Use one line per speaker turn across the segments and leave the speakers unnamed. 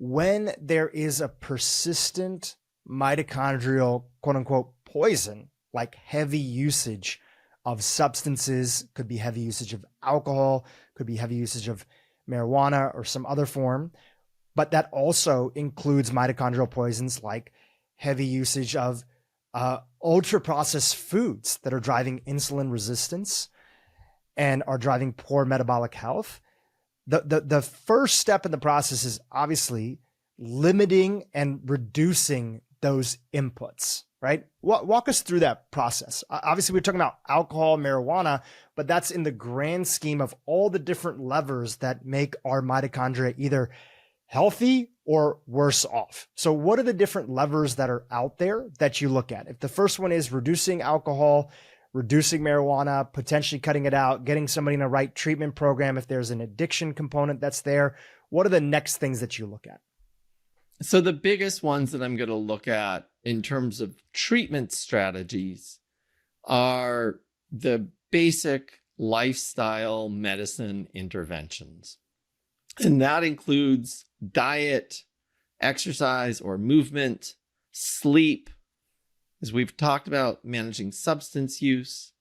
when there is a persistent mitochondrial, quote unquote, poison, like heavy usage of substances, could be heavy usage of alcohol, could be heavy usage of marijuana or some other form, but that also includes mitochondrial poisons like heavy usage of ultra processed foods that are driving insulin resistance and are driving poor metabolic health. The first step in the process is obviously limiting and reducing those inputs, right? Walk us through that process. Obviously, we're talking about alcohol, marijuana, but that's in the grand scheme of all the different levers that make our mitochondria either healthy or worse off. So what are the different levers that are out there that you look at? If the first one is reducing alcohol, reducing marijuana, potentially cutting it out, getting somebody in a right treatment program, if there's an addiction component that's there, what are the next things that you look at?
So the biggest ones that I'm going to look at in terms of treatment strategies are the basic lifestyle medicine interventions. And that includes diet, exercise or movement, sleep, as we've talked about, managing substance use.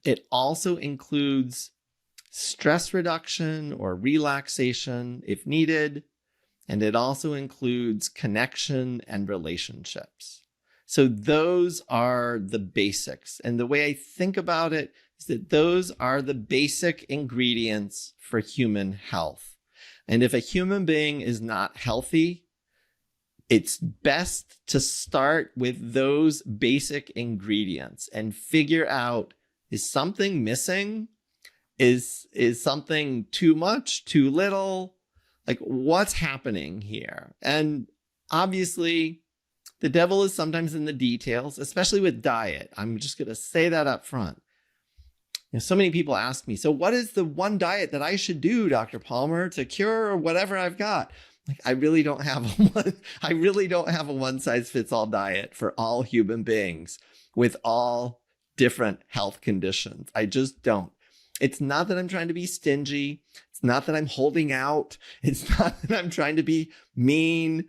It also includes stress reduction or relaxation if needed. And it also includes connection and relationships. So those are the basics. And the way I think about it is that those are the basic ingredients for human health. And if a human being is not healthy, it's best to start with those basic ingredients and figure out, is something missing? Is something too much, too little? Like, what's happening here? And obviously, the devil is sometimes in the details, especially with diet. I'm just going to say that up front. So many people ask me, so what is the one diet that I should do, Dr. Palmer, to cure whatever I've got? Like, I really don't have a one size fits all diet for all human beings with all different health conditions. I just don't. It's not that I'm trying to be stingy. It's not that I'm holding out. It's not that I'm trying to be mean.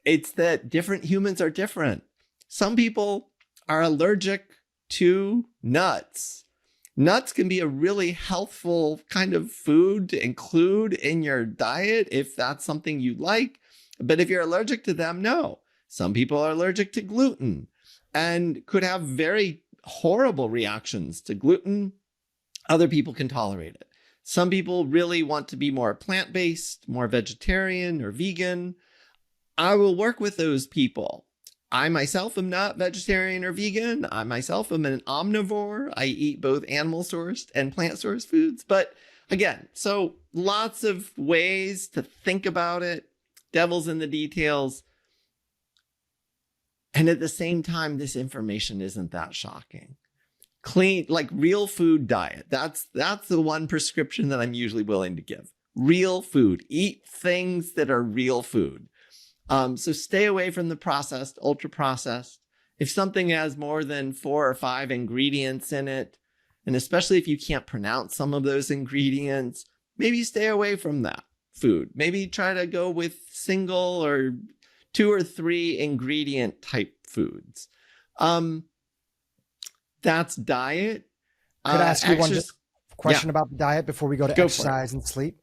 It's that different humans are different. Some people are allergic to nuts. Nuts can be a really healthful kind of food to include in your diet if that's something you like. But if you're allergic to them, no. Some people are allergic to gluten and could have very horrible reactions to gluten. Other people can tolerate it. Some people really want to be more plant-based, more vegetarian or vegan. I will work with those people. I myself am not vegetarian or vegan. I myself am an omnivore. I eat both animal-sourced and plant-sourced foods. But again, so lots of ways to think about it. Devil's in the details. And at the same time, this information isn't that shocking. Clean, like real food diet. That's the one prescription that I'm usually willing to give. Real food. Eat things that are real food. So stay away from the processed, ultra processed. If something has more than 4 or 5 ingredients in it, and especially if you can't pronounce some of those ingredients, maybe stay away from that food. Maybe try to go with single or 2 or 3 ingredient type foods. That's diet.
Could I ask you one question about the diet before we go to exercise and sleep?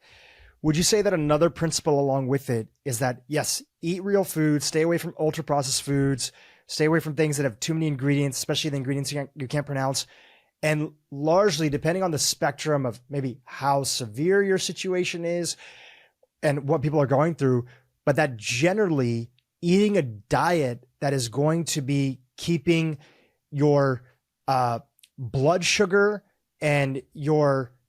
Would you say that another principle along with it is that, yes, eat real food, stay away from ultra processed foods, stay away from things that have too many ingredients, especially the ingredients you can't pronounce. And largely, depending on the spectrum of maybe how severe your situation is and what people are going through, but that generally eating a diet that is going to be keeping your blood sugar and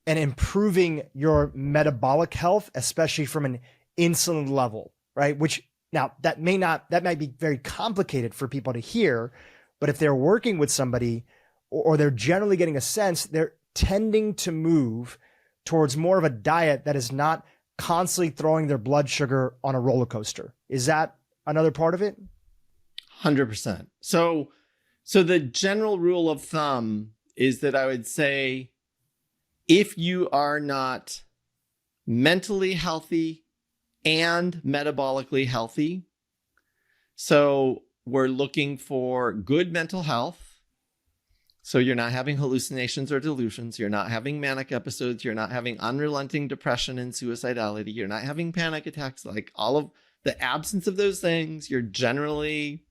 improving your metabolic health, especially from an insulin level, right? Which now that might be very complicated for people to hear, but if they're working with somebody or they're generally getting a sense, they're tending to move towards more of a diet that is not constantly throwing their blood sugar on a roller coaster. Is that another part of it?
100%. So the general rule of thumb is that I would say, if you are not mentally healthy and metabolically healthy. So we're looking for good mental health. So you're not having hallucinations or delusions. You're not having manic episodes. You're not having unrelenting depression and suicidality. You're not having panic attacks, like all of the absence of those things. You're generally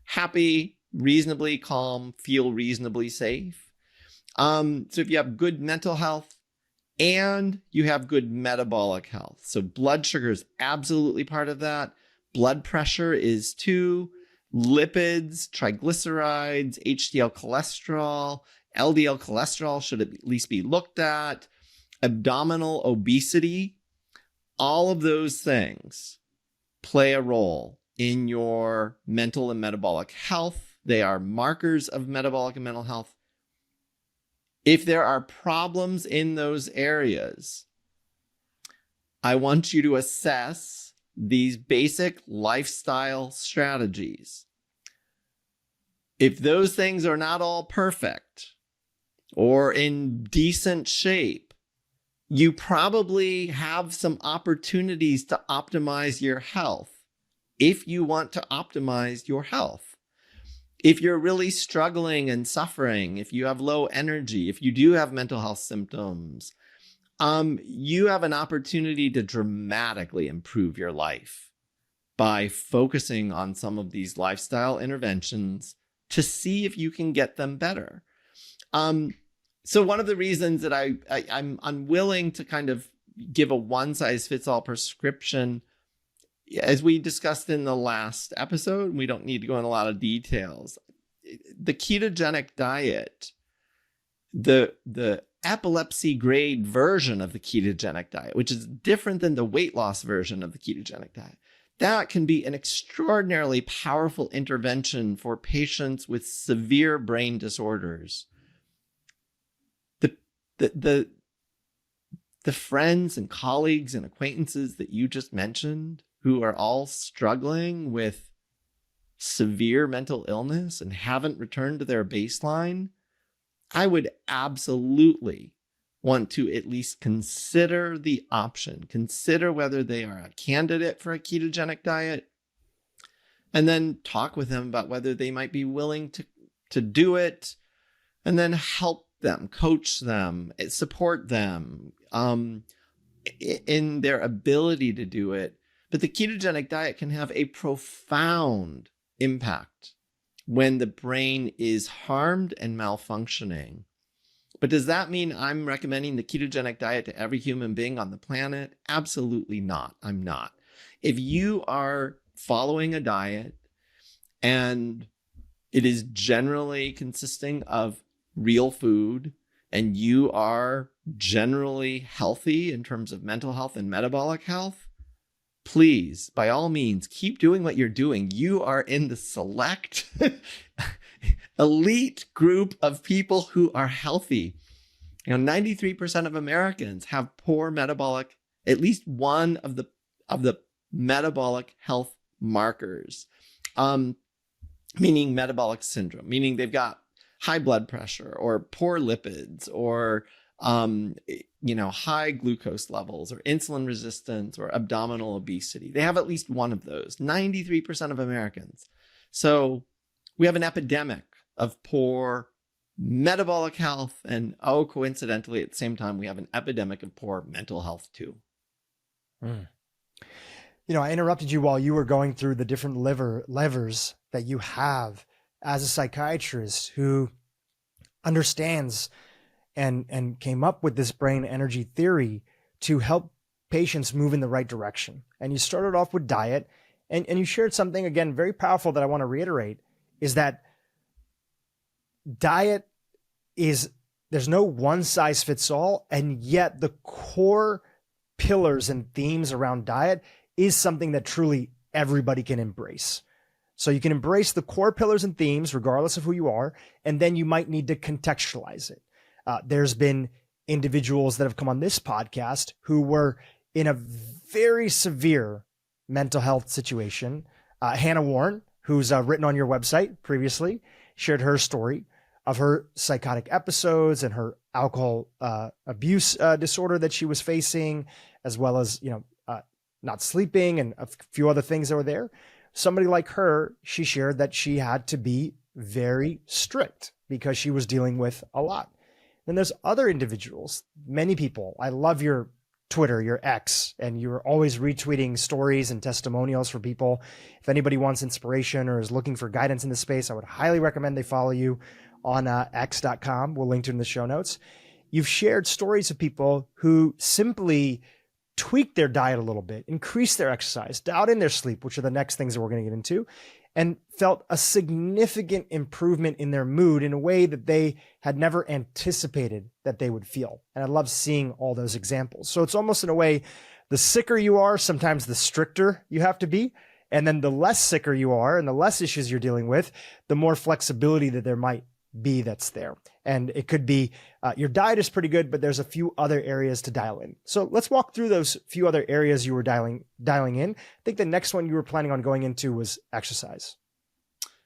happy, reasonably calm, feel reasonably safe. So if you have good mental health and you have good metabolic health, so blood sugar is absolutely part of that. Blood pressure is too. Lipids, triglycerides, HDL cholesterol, LDL cholesterol should at least be looked at. Abdominal obesity, all of those things play a role in your mental and metabolic health. They are markers of metabolic and mental health. If there are problems in those areas, I want you to assess these basic lifestyle strategies. If those things are not all perfect or in decent shape, you probably have some opportunities to optimize your health if you want to optimize your health. If you're really struggling and suffering, if you have low energy, if you do have mental health symptoms, you have an opportunity to dramatically improve your life by focusing on some of these lifestyle interventions to see if you can get them better. So one of the reasons that I'm unwilling to kind of give a one-size-fits-all prescription, as we discussed in the last episode, we don't need to go into a lot of details. The ketogenic diet, the epilepsy grade version of the ketogenic diet, which is different than the weight loss version of the ketogenic diet, that can be an extraordinarily powerful intervention for patients with severe brain disorders. The friends and colleagues and acquaintances that you just mentioned, who are all struggling with severe mental illness and haven't returned to their baseline, I would absolutely want to at least consider the option, consider whether they are a candidate for a ketogenic diet, and then talk with them about whether they might be willing to do it, and then help them, coach them, support them in their ability to do it. But the ketogenic diet can have a profound impact when the brain is harmed and malfunctioning. But does that mean I'm recommending the ketogenic diet to every human being on the planet? Absolutely not. I'm not. If you are following a diet and it is generally consisting of real food and you are generally healthy in terms of mental health and metabolic health, please, by all means, keep doing what you're doing. You are in the select elite group of people who are healthy. 93% of Americans have poor metabolic, at least one of the metabolic health markers, meaning metabolic syndrome, meaning they've got high blood pressure or poor lipids or high glucose levels or insulin resistance or abdominal obesity. They have at least one of those, 93% of Americans. So we have an epidemic of poor metabolic health, and coincidentally, at the same time, we have an epidemic of poor mental health too.
I interrupted you while you were going through the different levers that you have as a psychiatrist who understands and came up with this brain energy theory to help patients move in the right direction. And you started off with diet, and you shared something, again, very powerful that I want to reiterate, is that diet there's no one size fits all, and yet the core pillars and themes around diet is something that truly everybody can embrace. So you can embrace the core pillars and themes regardless of who you are, and then you might need to contextualize it. There's been individuals that have come on this podcast who were in a very severe mental health situation. Hannah Warren, who's written on your website previously, shared her story of her psychotic episodes and her alcohol abuse disorder that she was facing, as well as not sleeping and a few other things that were there. Somebody like her, she shared that she had to be very strict because she was dealing with a lot. Then there's other individuals, many people. I love your Twitter, your X, and you're always retweeting stories and testimonials for people. If anybody wants inspiration or is looking for guidance in this space, I would highly recommend they follow you on x.com. We'll link to it in the show notes. You've shared stories of people who simply tweak their diet a little bit, increase their exercise, dialed in their sleep, which are the next things that we're going to get into, and felt a significant improvement in their mood in a way that they had never anticipated that they would feel. And I love seeing all those examples. So it's almost in a way, the sicker you are, sometimes the stricter you have to be. And then the less sicker you are and the less issues you're dealing with, the more flexibility that there might be that's there. And it could be your diet is pretty good, but there's a few other areas to dial in. So let's walk through those few other areas you were dialing in. I think the next one you were planning on going into was exercise.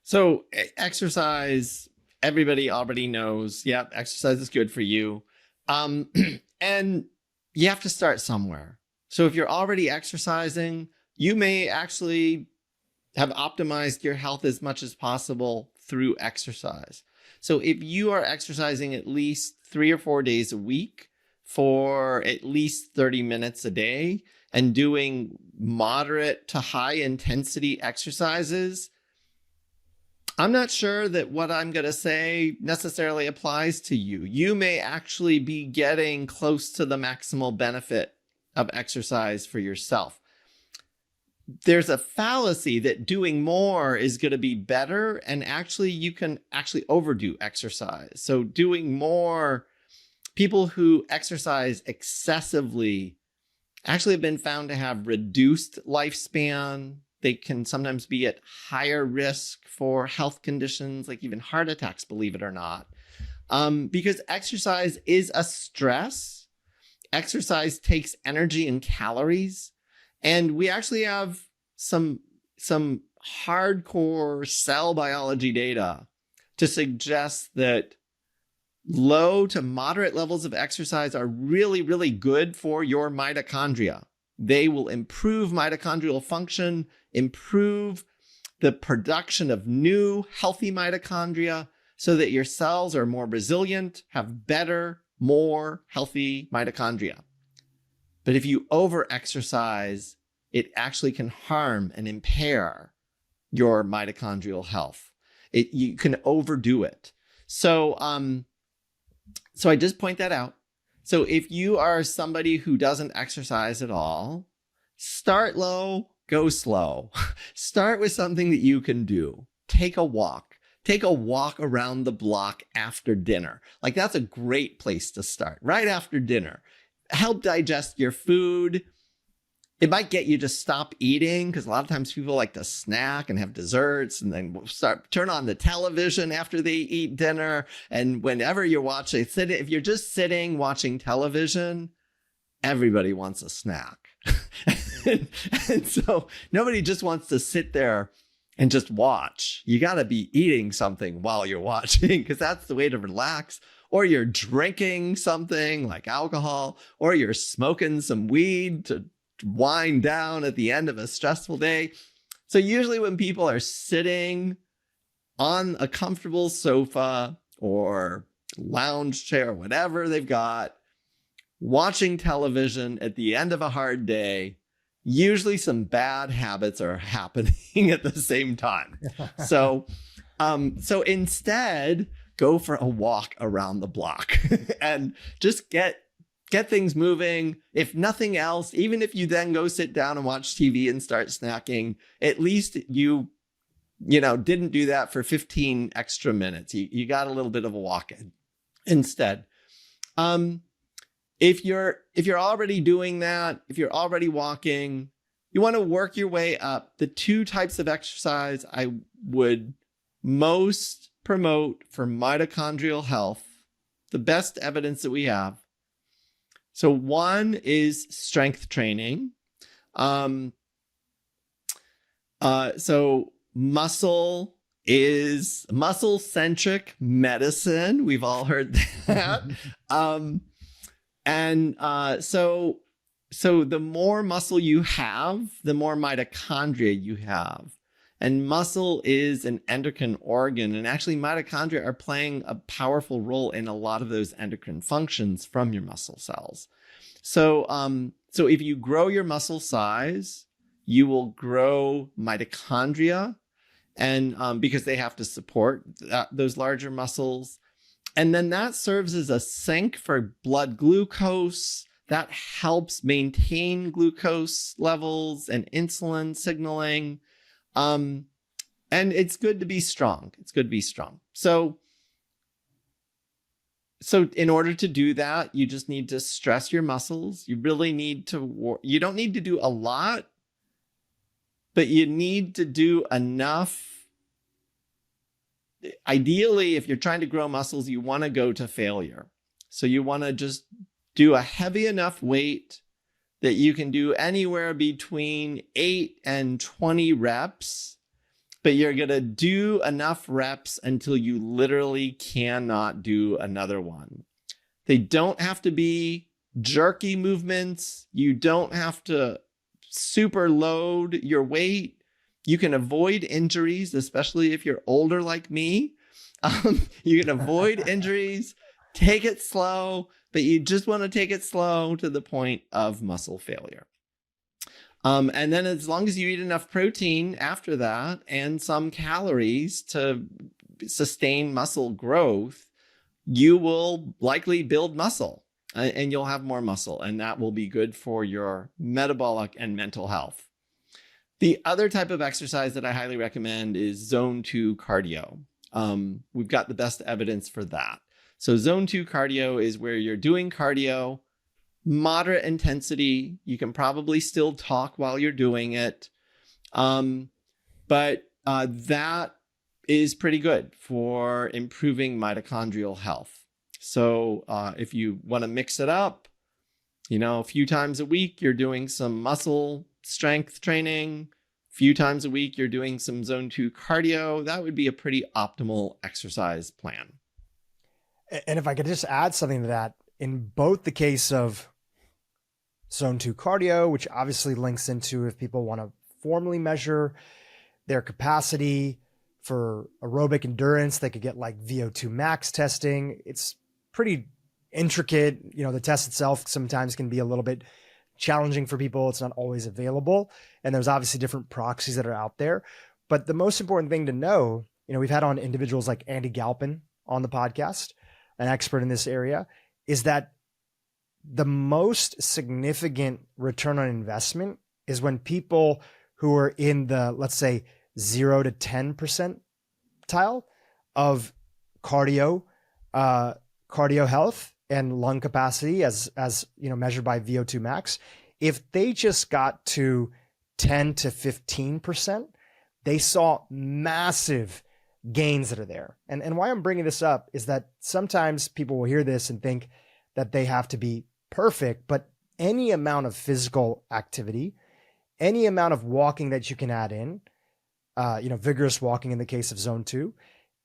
So exercise, everybody already knows. Yeah, exercise is good for you. And you have to start somewhere. So if you're already exercising, you may actually have optimized your health as much as possible through exercise. So if you are exercising at least 3 or 4 days a week for at least 30 minutes a day and doing moderate to high intensity exercises, I'm not sure that what I'm going to say necessarily applies to you. You may actually be getting close to the maximal benefit of exercise for yourself. There's a fallacy that doing more is going to be better, and actually you can actually overdo exercise. So doing more, people who exercise excessively actually have been found to have reduced lifespan. They can sometimes be at higher risk for health conditions, like even heart attacks, believe it or not, because exercise is a stress. Exercise takes energy and calories. And we actually have some hardcore cell biology data to suggest that low to moderate levels of exercise are really, really good for your mitochondria. They will improve mitochondrial function, improve the production of new healthy mitochondria so that your cells are more resilient, have better, more healthy mitochondria. But if you over-exercise, it actually can harm and impair your mitochondrial health. You can overdo it. So I just point that out. So if you are somebody who doesn't exercise at all, start low, go slow. Start with something that you can do. Take a walk. Take a walk around the block after dinner. Like, that's a great place to start, right after dinner. Help digest your food. It might get you to stop eating, because a lot of times people like to snack and have desserts and then turn on the television after they eat dinner. And whenever you're watching, if you're just sitting watching television, everybody wants a snack. and so nobody just wants to sit there and just watch. You got to be eating something while you're watching, because that's the way to relax. Or you're drinking something like alcohol, or you're smoking some weed to wind down at the end of a stressful day. So usually when people are sitting on a comfortable sofa or lounge chair, whatever they've got, watching television at the end of a hard day, usually some bad habits are happening at the same time. So instead, go for a walk around the block and just get things moving. If nothing else, even if you then go sit down and watch TV and start snacking, at least you didn't do that for 15 extra minutes. You got a little bit of a walk in instead. If you're already doing that, if you're already walking, you want to work your way up. The 2 types of exercise I would most promote for mitochondrial health, the best evidence that we have. So one is strength training. So muscle is muscle-centric medicine. We've all heard that. So So the more muscle you have, the more mitochondria you have. And muscle is an endocrine organ. And actually, mitochondria are playing a powerful role in a lot of those endocrine functions from your muscle cells. So, so if you grow your muscle size, you will grow mitochondria, and because they have to support those larger muscles. And then that serves as a sink for blood glucose. That helps maintain glucose levels and insulin signaling. And it's good to be strong. It's good to be strong. So in order to do that, you just need to stress your muscles. You really need to, you don't need to do a lot, but you need to do enough. Ideally, if you're trying to grow muscles, you want to go to failure. So you want to just do a heavy enough weight that you can do anywhere between 8 and 20 reps, but you're going to do enough reps until you literally cannot do another one. They don't have to be jerky movements. You don't have to super load your weight. You can avoid injuries, especially if you're older like me. You can avoid injuries, take it slow, but you just want to take it slow to the point of muscle failure. And then as long as you eat enough protein after that and some calories to sustain muscle growth, you will likely build muscle and you'll have more muscle, and that will be good for your metabolic and mental health. The other type of exercise that I highly recommend is zone 2 cardio. We've got the best evidence for that. So zone 2 cardio is where you're doing cardio, moderate intensity. You can probably still talk while you're doing it. But that is pretty good for improving mitochondrial health. So if you want to mix it up, a few times a week, you're doing some muscle strength training. A few times a week, you're doing some zone 2 cardio. That would be a pretty optimal exercise plan.
And if I could just add something to that, in both the case of zone 2 cardio, which obviously links into if people want to formally measure their capacity for aerobic endurance, they could get like VO2 max testing. It's pretty intricate. The test itself sometimes can be a little bit challenging for people. It's not always available. And there's obviously different proxies that are out there. But the most important thing to know, we've had on individuals like Andy Galpin on the podcast, an expert in this area, is that the most significant return on investment is when people who are in the, let's say, 0 to 10 percentile of cardio health and lung capacity as measured by VO2 max. If they just got to 10 to 15%, they saw massive gains that are there. And why I'm bringing this up is that sometimes people will hear this and think that they have to be perfect, but any amount of physical activity, any amount of walking that you can add in, vigorous walking in the case of zone 2,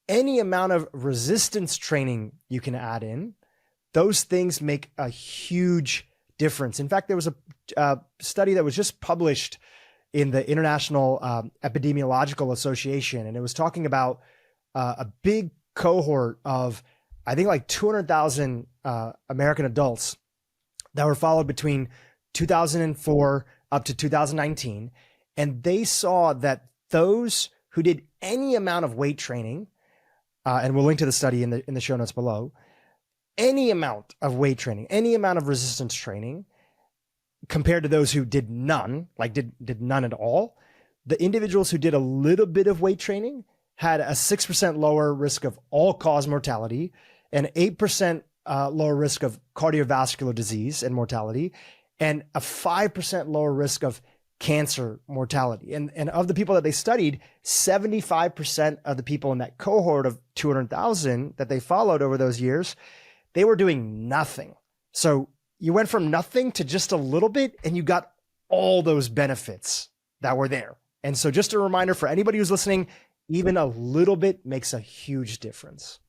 any amount of resistance training you can add in, those things make a huge difference. In fact, there was a study that was just published in the International Epidemiological Association, and it was talking about a big cohort of, I think, like 200,000 American adults that were followed between 2004 up to 2019. And they saw that those who did any amount of weight training, and we'll link to the study in the show notes below, any amount of weight training, any amount of resistance training, compared to those who did none, like did none at all, the individuals who did a little bit of weight training had a 6% lower risk of all-cause mortality, an 8% lower risk of cardiovascular disease and mortality, and a 5% lower risk of cancer mortality. And of the people that they studied, 75% of the people in that cohort of 200,000 that they followed over those years, they were doing nothing. So you went from nothing to just a little bit, and you got all those benefits that were there. And so just a reminder for anybody who's listening, even a little bit makes a huge difference.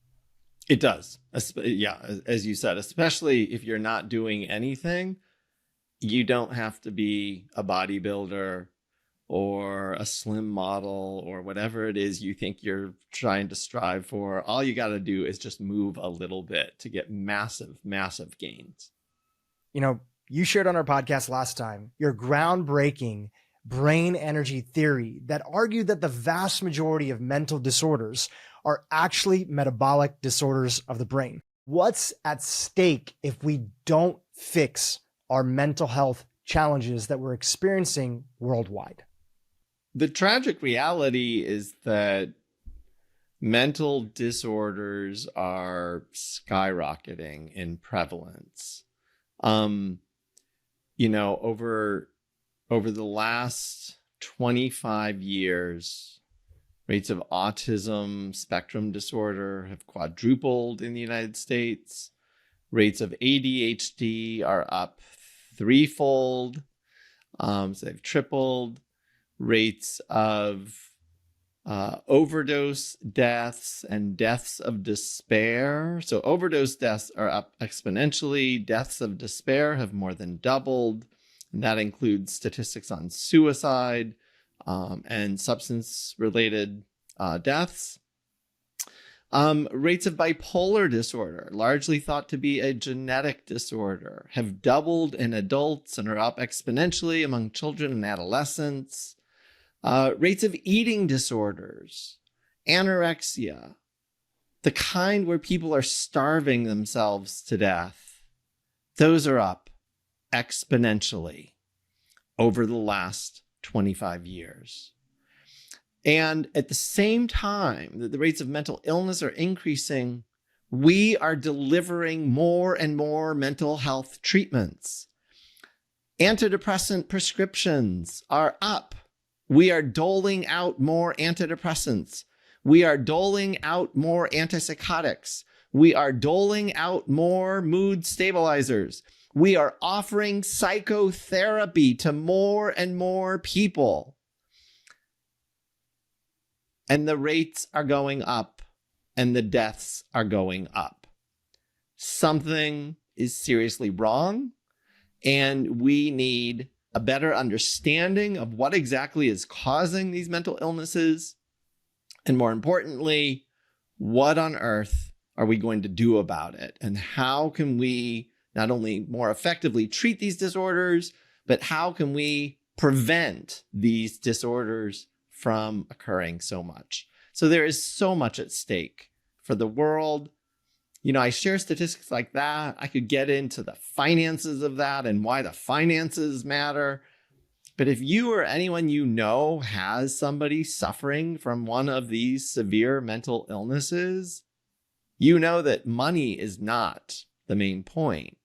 It does. Yeah, as you said, especially if you're not doing anything, you don't have to be a bodybuilder or a slim model or whatever it is you think you're trying to strive for. All you got to do is just move a little bit to get massive, massive gains.
You shared on our podcast last time your groundbreaking brain energy theory that argued that the vast majority of mental disorders are actually metabolic disorders of the brain. What's at stake if we don't fix our mental health challenges that we're experiencing worldwide?
The tragic reality is that mental disorders are skyrocketing in prevalence. Over the last 25 years, rates of autism spectrum disorder have quadrupled in the United States. Rates of ADHD are up threefold. So they've tripled. Rates of overdose deaths and deaths of despair. So overdose deaths are up exponentially. Deaths of despair have more than doubled. And that includes statistics on suicide and substance-related deaths. Rates of bipolar disorder, largely thought to be a genetic disorder, have doubled in adults and are up exponentially among children and adolescents. Rates of eating disorders, anorexia, the kind where people are starving themselves to death, those are up exponentially over the last 25 years. And at the same time that the rates of mental illness are increasing, we are delivering more and more mental health treatments. Antidepressant prescriptions are up. We are doling out more antidepressants. We are doling out more antipsychotics. We are doling out more mood stabilizers. We are offering psychotherapy to more and more people. And the rates are going up and the deaths are going up. Something is seriously wrong, and we need a better understanding of what exactly is causing these mental illnesses. And more importantly, what on earth are we going to do about it? And how can we not only more effectively treat these disorders, but how can we prevent these disorders from occurring so much? So there is so much at stake for the world. I share statistics like that. I could get into the finances of that and why the finances matter. But if you or anyone you know has somebody suffering from one of these severe mental illnesses, you know that money is not the main point.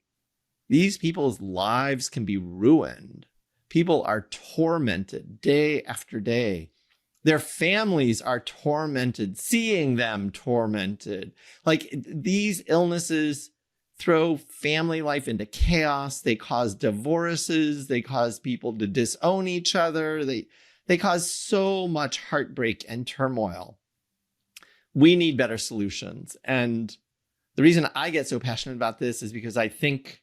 These people's lives can be ruined. People are tormented day after day. Their families are tormented, seeing them tormented. Like, these illnesses throw family life into chaos. They cause divorces. They cause people to disown each other. They cause so much heartbreak and turmoil. We need better solutions. And the reason I get so passionate about this is because I think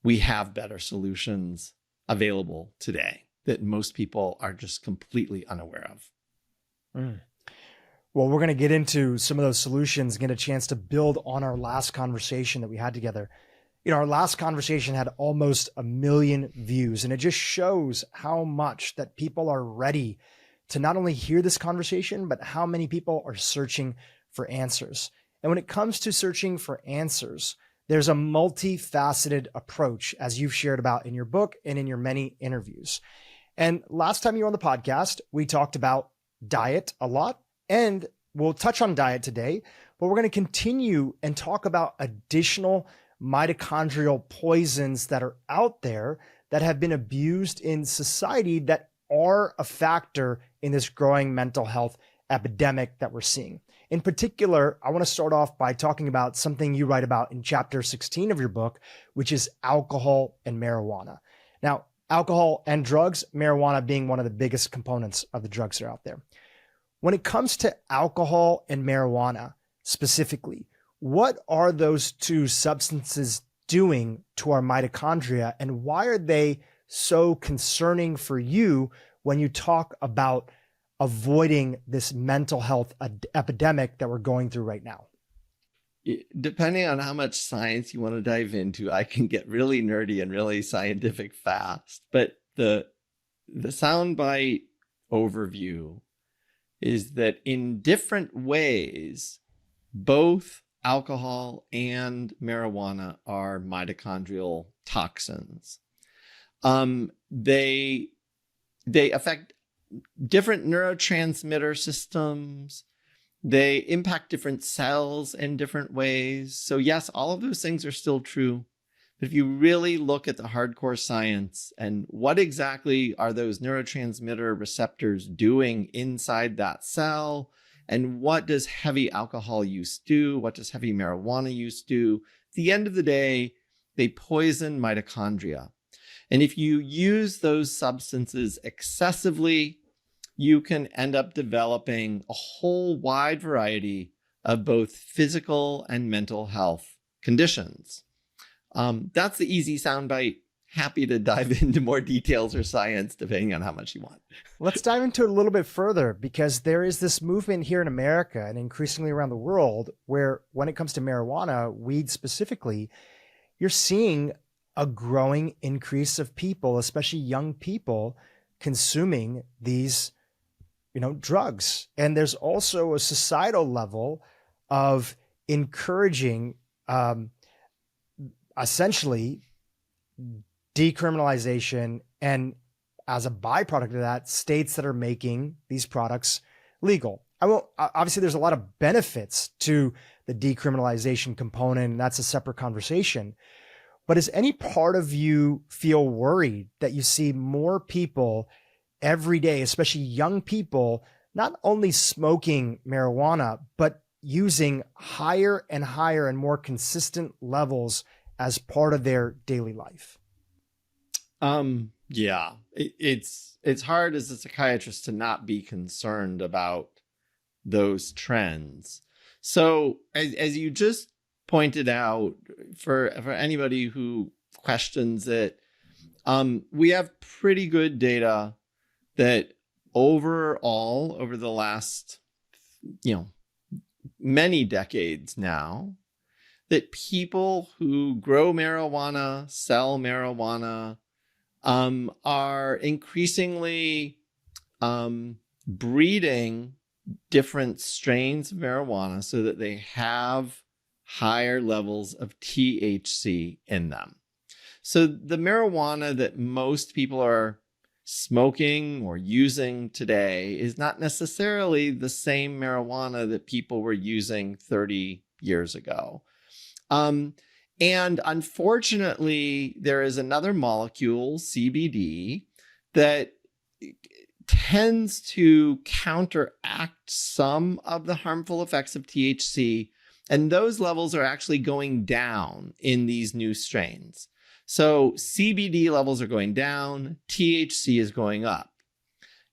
we have better solutions available today that most people are just completely unaware of.
Well, we're going to get into some of those solutions, get a chance to build on our last conversation that we had together. Our last conversation had almost 1 million views, and it just shows how much that people are ready to not only hear this conversation, but how many people are searching for answers. And when it comes to searching for answers, there's a multifaceted approach, as you've shared about in your book and in your many interviews. And last time you were on the podcast, we talked about diet a lot, and we'll touch on diet today, but we're going to continue and talk about additional mitochondrial poisons that are out there that have been abused in society that are a factor in this growing mental health epidemic that we're seeing. In particular, I want to start off by talking about something you write about in chapter 16 of your book, which is alcohol and marijuana. Now, alcohol and drugs, marijuana being one of the biggest components of the drugs that are out there. When it comes to alcohol and marijuana specifically, what are those two substances doing to our mitochondria, and why are they so concerning for you when you talk about avoiding this mental health epidemic that we're going through right now?
Depending on how much science you want to dive into, I can get really nerdy and really scientific fast. But the soundbite overview is that in different ways, both alcohol and marijuana are mitochondrial toxins. They affect different neurotransmitter systems. They impact different cells in different ways. So yes, all of those things are still true. But if you really look at the hardcore science and what exactly are those neurotransmitter receptors doing inside that cell, and what does heavy alcohol use do? What does heavy marijuana use do? At the end of the day, they poison mitochondria. And if you use those substances excessively, you can end up developing a whole wide variety of both physical and mental health conditions. That's the easy soundbite. Happy to dive into more details or science, depending on how much you want.
Let's dive into it a little bit further, because there is this movement here in America and increasingly around the world where when it comes to marijuana, weed specifically, you're seeing a growing increase of people, especially young people, consuming these, drugs. And there's also a societal level of encouraging, essentially decriminalization, and as a byproduct of that, states that are making these products legal. Obviously there's a lot of benefits to the decriminalization component, and that's a separate conversation. But does any part of you feel worried that you see more people every day, especially young people, not only smoking marijuana, but using higher and higher and more consistent levels as part of their daily life?
Yeah, it's hard as a psychiatrist to not be concerned about those trends. So as you just pointed out, for anybody who questions it, we have pretty good data that overall, over the last, many decades now, that people who grow marijuana, sell marijuana, are increasingly breeding different strains of marijuana so that they have higher levels of THC in them. So the marijuana that most people are smoking or using today is not necessarily the same marijuana that people were using 30 years ago. And unfortunately, there is another molecule, CBD, that tends to counteract some of the harmful effects of THC, and those levels are actually going down in these new strains. So CBD levels are going down, THC is going up.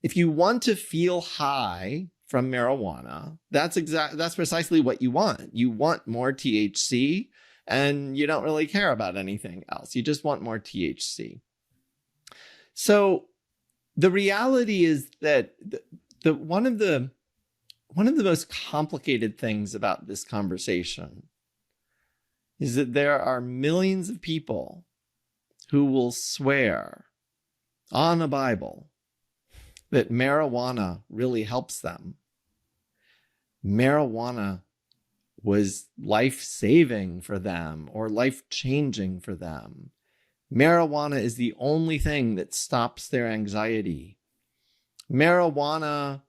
If you want to feel high from marijuana, that's precisely what you want. You want more THC, and you don't really care about anything else. You just want more THC. So the reality is that one of the most complicated things about this conversation is that there are millions of people who will swear on a Bible that marijuana really helps them. Marijuana was life-saving for them or life-changing for them. Marijuana is the only thing that stops their anxiety. Marijuana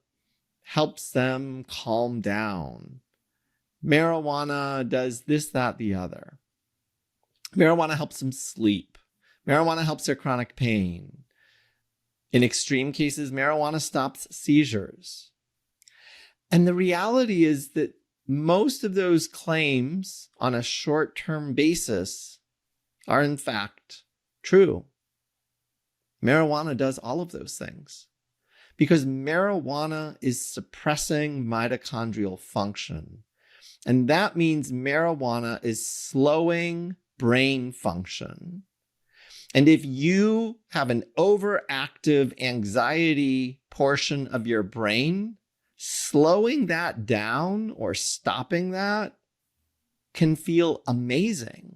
helps them calm down. Marijuana does this, that, the other. Marijuana helps them sleep. Marijuana helps their chronic pain. In extreme cases, marijuana stops seizures. And the reality is that most of those claims on a short-term basis are in fact true. Marijuana does all of those things because marijuana is suppressing mitochondrial function. And that means marijuana is slowing brain function. And if you have an overactive anxiety portion of your brain, slowing that down or stopping that can feel amazing.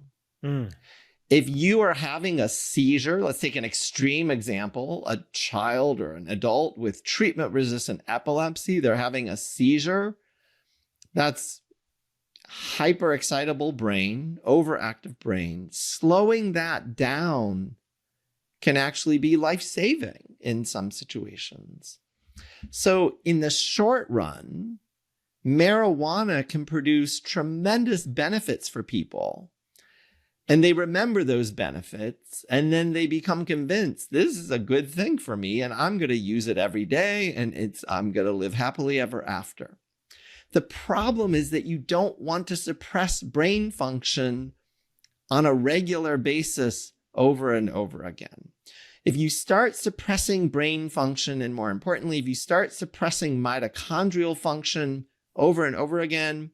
If you are having a seizure, let's take an extreme example, a child or an adult with treatment-resistant epilepsy, they're having a seizure. That's hyperexcitable brain, overactive brain. Slowing that down can actually be life-saving in some situations. So in the short run, marijuana can produce tremendous benefits for people. And they remember those benefits, and then they become convinced this is a good thing for me, and I'm going to use it every day, and I'm going to live happily ever after. The problem is that you don't want to suppress brain function on a regular basis over and over again. If you start suppressing brain function, and more importantly, if you start suppressing mitochondrial function over and over again,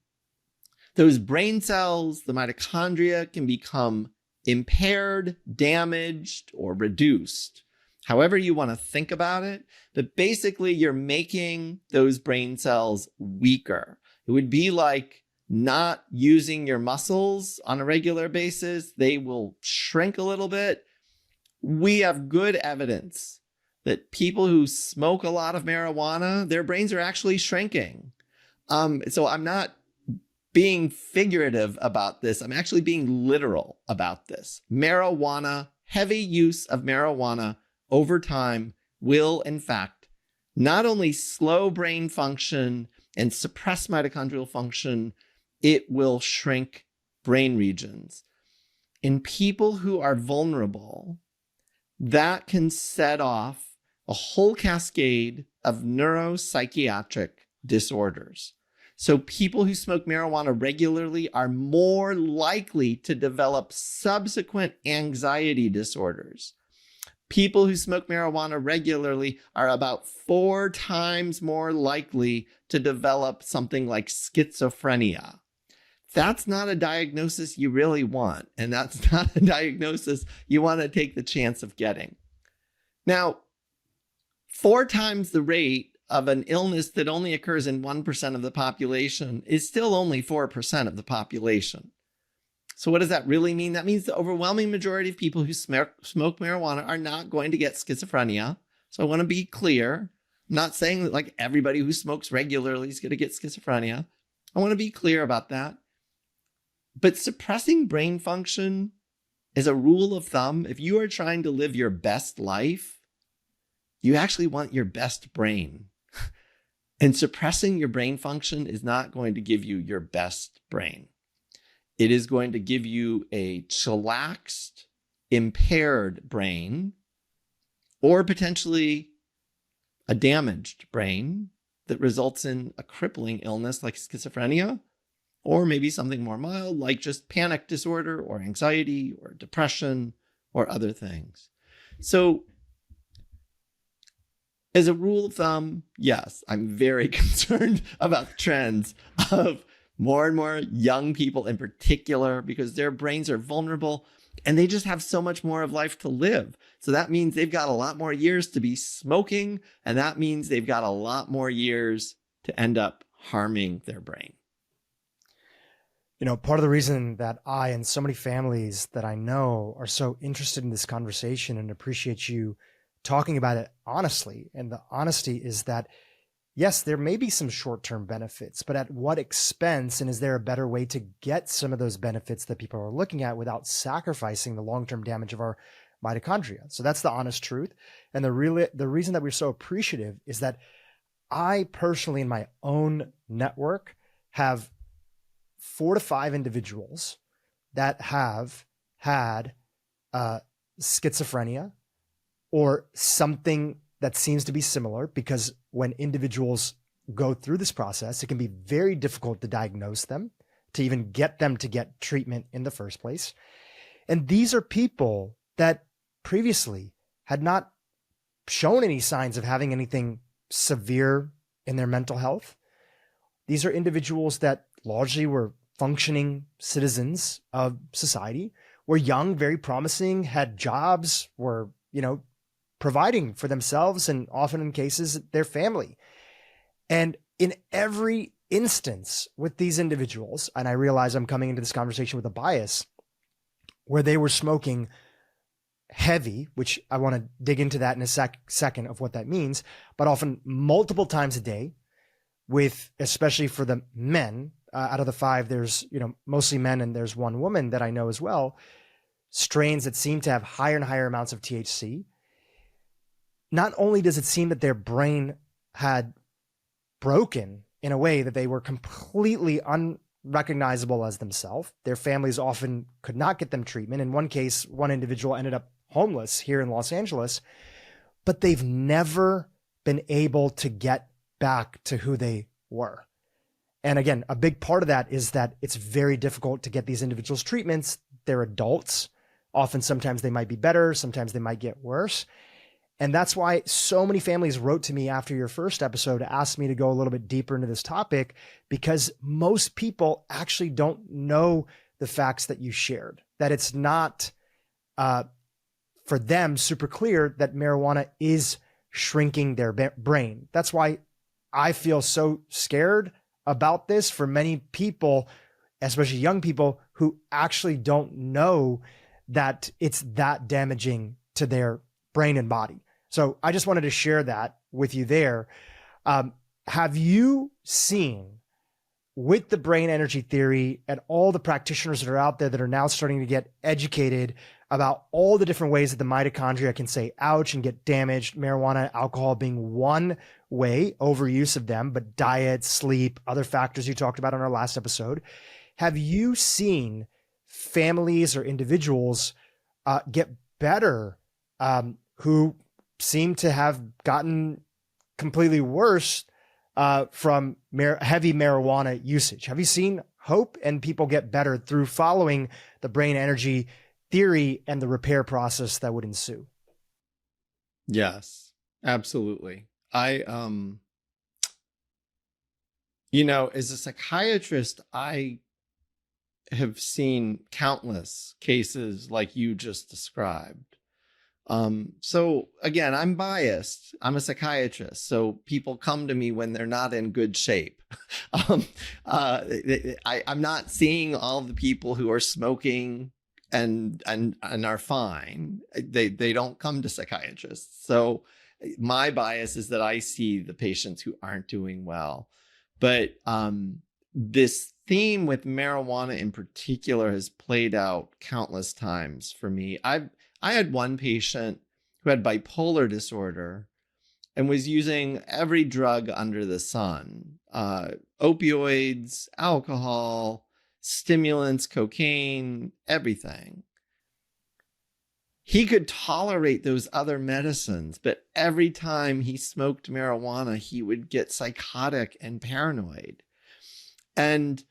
those brain cells, the mitochondria, can become impaired, damaged, or reduced. However you want to think about it, but basically you're making those brain cells weaker. It would be like not using your muscles on a regular basis. They will shrink a little bit. We have good evidence that people who smoke a lot of marijuana, their brains are actually shrinking. So I'm not being figurative about this. I'm actually being literal about this. Marijuana, heavy use of marijuana over time will, in fact, not only slow brain function and suppress mitochondrial function, it will shrink brain regions. In people who are vulnerable, that can set off a whole cascade of neuropsychiatric disorders. So people who smoke marijuana regularly are more likely to develop subsequent anxiety disorders. People who smoke marijuana regularly are about 4 times more likely to develop something like schizophrenia. That's not a diagnosis you really want, and that's not a diagnosis you want to take the chance of getting. Now, 4 times the rate of an illness that only occurs in 1% of the population is still only 4% of the population. So what does that really mean? That means the overwhelming majority of people who smoke marijuana are not going to get schizophrenia. So I want to be clear. I'm not saying that like everybody who smokes regularly is going to get schizophrenia. I want to be clear about that. But suppressing brain function is a rule of thumb. If you are trying to live your best life, you actually want your best brain. And suppressing your brain function is not going to give you your best brain. It is going to give you a chillaxed, impaired brain, or potentially a damaged brain that results in a crippling illness like schizophrenia, or maybe something more mild like just panic disorder or anxiety or depression or other things. So as a rule of thumb, yes, I'm very concerned about trends of more and more young people in particular, because their brains are vulnerable and they just have so much more of life to live. So that means they've got a lot more years to be smoking, and that means they've got a lot more years to end up harming their brain.
You know, part of the reason that I and so many families that I know are so interested in this conversation and appreciate you talking about it honestly, and the honesty is that, yes, there may be some short-term benefits, but at what expense? And is there a better way to get some of those benefits that people are looking at without sacrificing the long-term damage of our mitochondria? So that's the honest truth. And the reason that we're so appreciative is that I personally, in my own network, have 4 to 5 individuals that have had schizophrenia or something that seems to be similar, because when individuals go through this process, it can be very difficult to diagnose them, to even get them to get treatment in the first place. And these are people that previously had not shown any signs of having anything severe in their mental health. These are individuals that largely were functioning citizens of society were young, very promising, had jobs, were, providing for themselves and often in cases their family. And in every instance with these individuals, and I realize I'm coming into this conversation with a bias, where they were smoking heavy, which I want to dig into that in a second of what that means, but often multiple times a day, with, especially for the men, out of the 5, there's, mostly men and there's 1 woman that I know as well, strains that seem to have higher and higher amounts of THC. Not only does it seem that their brain had broken in a way that they were completely unrecognizable as themselves, their families often could not get them treatment. In one case, one individual ended up homeless here in Los Angeles, but they've never been able to get back to who they were. And again, a big part of that is that it's very difficult to get these individuals treatments. They're adults. Often, sometimes they might be better. Sometimes they might get worse. And that's why so many families wrote to me after your first episode to ask me to go a little bit deeper into this topic, because most people actually don't know the facts that you shared, that it's not for them super clear that marijuana is shrinking their brain. That's why I feel so scared about this for many people, especially young people who actually don't know that it's that damaging to their brain and body. So I just wanted to share that with you there. Have you seen, with the brain energy theory and all the practitioners that are out there that are now starting to get educated about all the different ways that the mitochondria can say ouch and get damaged, marijuana, alcohol being one way, overuse of them, but diet, sleep, other factors you talked about on our last episode. Have you seen families or individuals get better who seem to have gotten completely worse from heavy marijuana usage? Have you seen hope and people get better through following the brain energy theory and the repair process that would ensue?
Yes, absolutely. I, as a psychiatrist, I have seen countless cases like you just described. So again, I'm biased. I'm a psychiatrist. So people come to me when they're not in good shape. I'm not seeing all the people who are smoking and are fine. They don't come to psychiatrists. So my bias is that I see the patients who aren't doing well. But this theme with marijuana in particular has played out countless times for me. I had one patient who had bipolar disorder and was using every drug under the sun, opioids, alcohol, stimulants, cocaine, everything. He could tolerate those other medicines, but every time he smoked marijuana, he would get psychotic and paranoid. And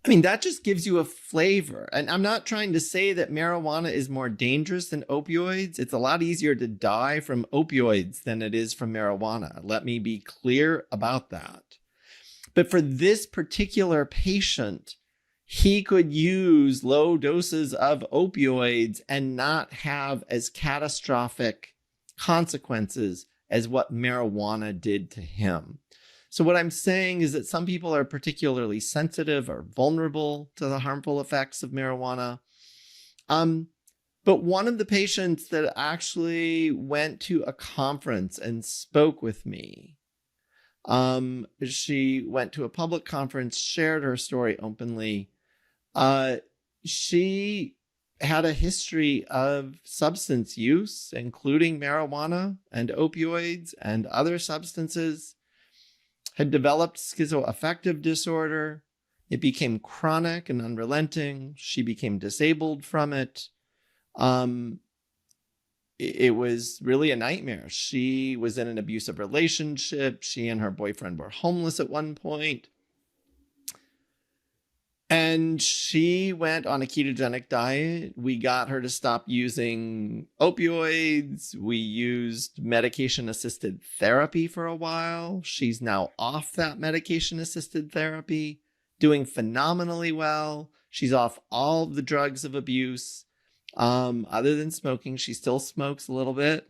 I mean, that just gives you a flavor. And I'm not trying to say that marijuana is more dangerous than opioids. It's a lot easier to die from opioids than it is from marijuana. Let me be clear about that. But for this particular patient, he could use low doses of opioids and not have as catastrophic consequences as what marijuana did to him. So what I'm saying is that some people are particularly sensitive or vulnerable to the harmful effects of marijuana. But one of the patients that actually went to a conference and spoke with me, she went to a public conference, shared her story openly. She had a history of substance use, including marijuana and opioids and other substances, had developed schizoaffective disorder. It became chronic and unrelenting. She became disabled from it. It was really a nightmare. She was in an abusive relationship. She and her boyfriend were homeless at one point. And she went on a ketogenic diet. We got her to stop using opioids. We used medication-assisted therapy for a while. She's now off that medication-assisted therapy, doing phenomenally well. She's off all of the drugs of abuse. Other than smoking, she still smokes a little bit.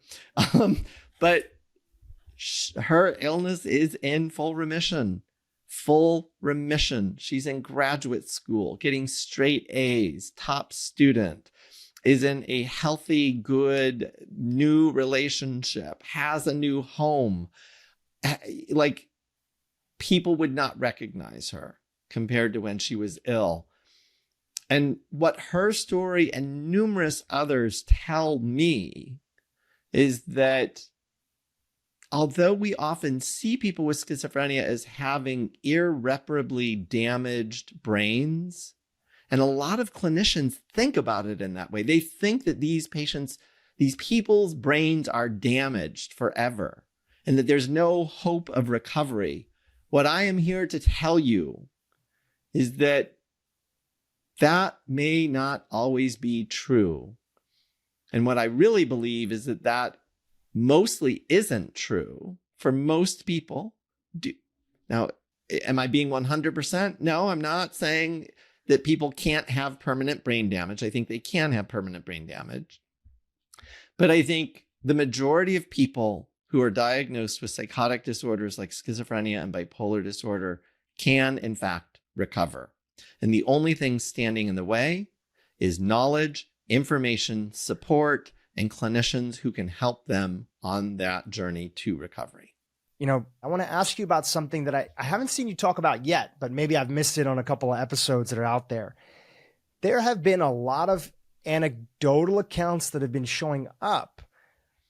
But her illness is in full remission. Full remission. She's in graduate school, getting straight A's, top student, is in a healthy, good, new relationship, has a new home. Like, people would not recognize her compared to when she was ill. And what her story and numerous others tell me is that although we often see people with schizophrenia as having irreparably damaged brains, and a lot of clinicians think about it in that way, they think that these people's brains are damaged forever and that there's no hope of recovery. What I am here to tell you is that that may not always be true. And what I really believe is that that mostly isn't true for most people. Now, am I being 100%? No, I'm not saying that people can't have permanent brain damage. I think they can have permanent brain damage. But I think the majority of people who are diagnosed with psychotic disorders like schizophrenia and bipolar disorder can, in fact, recover. And the only thing standing in the way is knowledge, information, support, and clinicians who can help them on that journey to recovery.
You know, I want to ask you about something that I haven't seen you talk about yet, but maybe I've missed it on a couple of episodes that are out there. There have been a lot of anecdotal accounts that have been showing up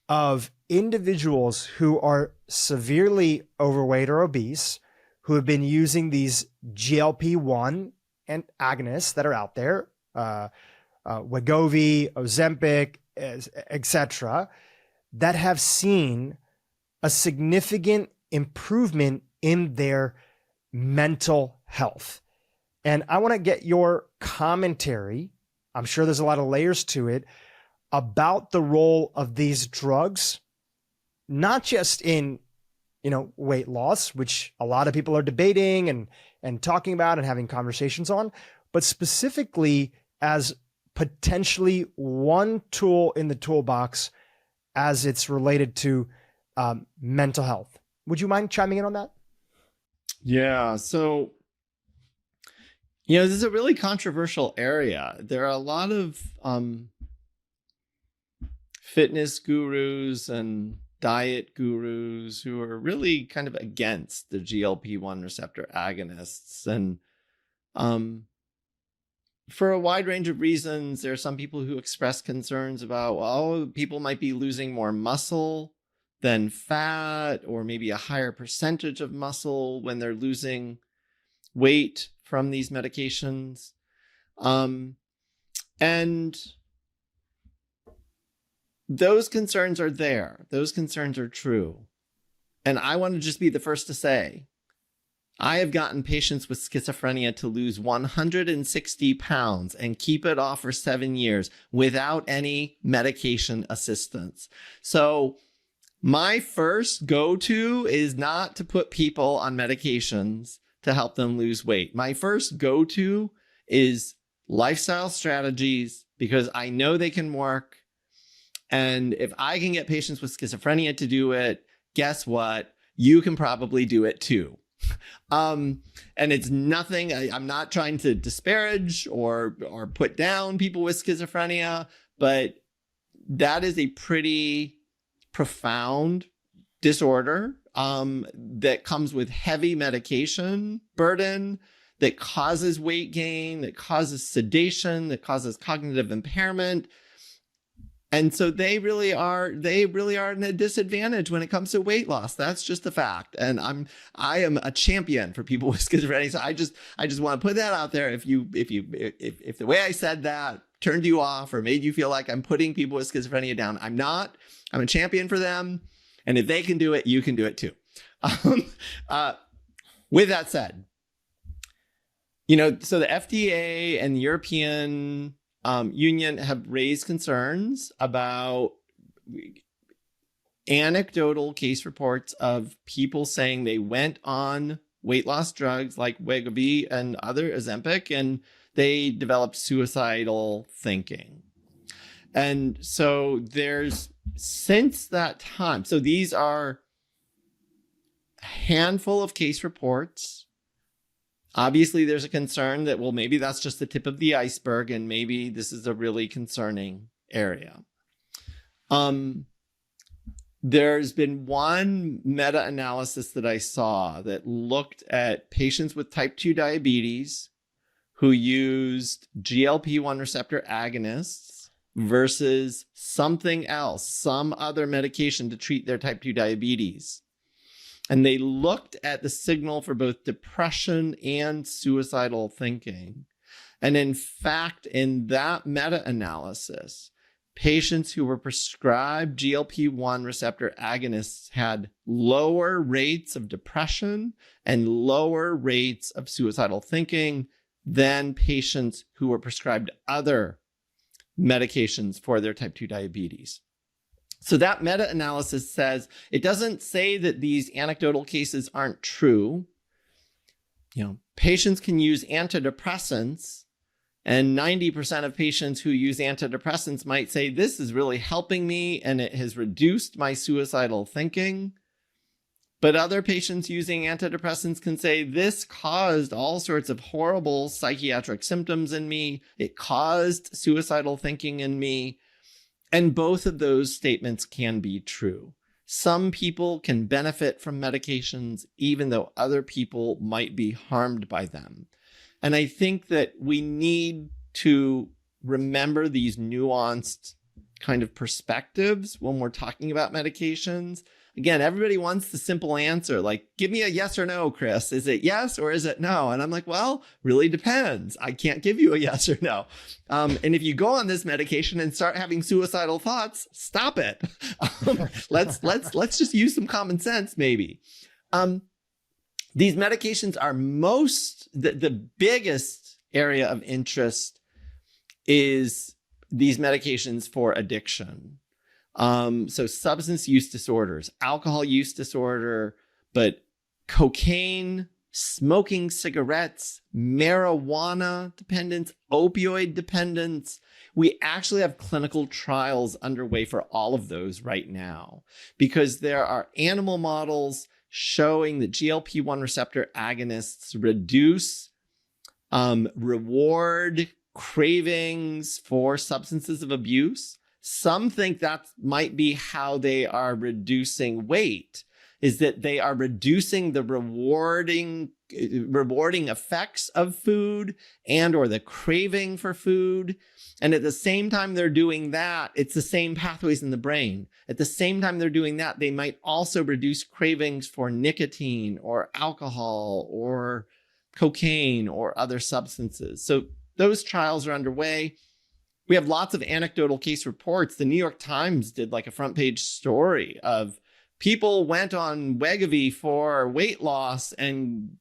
of individuals who are severely overweight or obese, who have been using these GLP-1 and agonists that are out there, Wegovy, Ozempic, etc., that have seen a significant improvement in their mental health. And I want to get your commentary. I'm sure there's a lot of layers to it about the role of these drugs, not just in, weight loss, which a lot of people are debating and talking about and having conversations on, but specifically as potentially one tool in the toolbox as it's related to mental health. Would you mind chiming in on that?
Yeah. So, this is a really controversial area. There are a lot of fitness gurus and diet gurus who are really kind of against the GLP-1 receptor agonists. And for a wide range of reasons, there are some people who express concerns about, people might be losing more muscle than fat, or maybe a higher percentage of muscle when they're losing weight from these medications. And those concerns are there. Those concerns are true. And I want to just be the first to say, I have gotten patients with schizophrenia to lose 160 pounds and keep it off for 7 years without any medication assistance. So my first go-to is not to put people on medications to help them lose weight. My first go-to is lifestyle strategies, because I know they can work. And if I can get patients with schizophrenia to do it, guess what? You can probably do it too. And it's nothing, I'm not trying to disparage or put down people with schizophrenia, but that is a pretty profound disorder that comes with heavy medication burden, that causes weight gain, that causes sedation, that causes cognitive impairment. And so they really are in a disadvantage when it comes to weight loss. That's just a fact. And I am a champion for people with schizophrenia. So I just want to put that out there. If the way I said that turned you off or made you feel like I'm putting people with schizophrenia down, I'm not. I'm a champion for them. And if they can do it, you can do it too. With that said, so the FDA and the European Union have raised concerns about anecdotal case reports of people saying they went on weight loss drugs like Wegovy and other Ozempic, and they developed suicidal thinking. And so since that time, so these are a handful of case reports. Obviously, there's a concern that, well, maybe that's just the tip of the iceberg, and maybe this is a really concerning area. There's been one meta-analysis that I saw that looked at patients with type 2 diabetes who used GLP-1 receptor agonists versus something else, some other medication to treat their type 2 diabetes. And they looked at the signal for both depression and suicidal thinking. And in fact, in that meta-analysis, patients who were prescribed GLP-1 receptor agonists had lower rates of depression and lower rates of suicidal thinking than patients who were prescribed other medications for their type 2 diabetes. So that meta-analysis says, it doesn't say that these anecdotal cases aren't true. Patients can use antidepressants, and 90% of patients who use antidepressants might say, this is really helping me and it has reduced my suicidal thinking. But other patients using antidepressants can say, this caused all sorts of horrible psychiatric symptoms in me. It caused suicidal thinking in me. And both of those statements can be true. Some people can benefit from medications, even though other people might be harmed by them. And I think that we need to remember these nuanced kind of perspectives when we're talking about medications. Again, everybody wants the simple answer, like, give me a yes or no, Chris. Is it yes or is it no? And I'm like, well, really depends. I can't give you a yes or no. And if you go on this medication and start having suicidal thoughts, stop it. Let's just use some common sense, maybe. These medications are the biggest area of interest is these medications for addiction. So substance use disorders, alcohol use disorder, but cocaine, smoking cigarettes, marijuana dependence, opioid dependence. We actually have clinical trials underway for all of those right now because there are animal models showing that GLP-1 receptor agonists reduce reward cravings for substances of abuse. Some think that might be how they are reducing weight, is that they are reducing the rewarding effects of food and or the craving for food. And at the same time they're doing that, it's the same pathways in the brain. At the same time they're doing that, they might also reduce cravings for nicotine or alcohol or cocaine or other substances. So those trials are underway. We have lots of anecdotal case reports. The New York Times did like a front page story of people went on Wegovy for weight loss and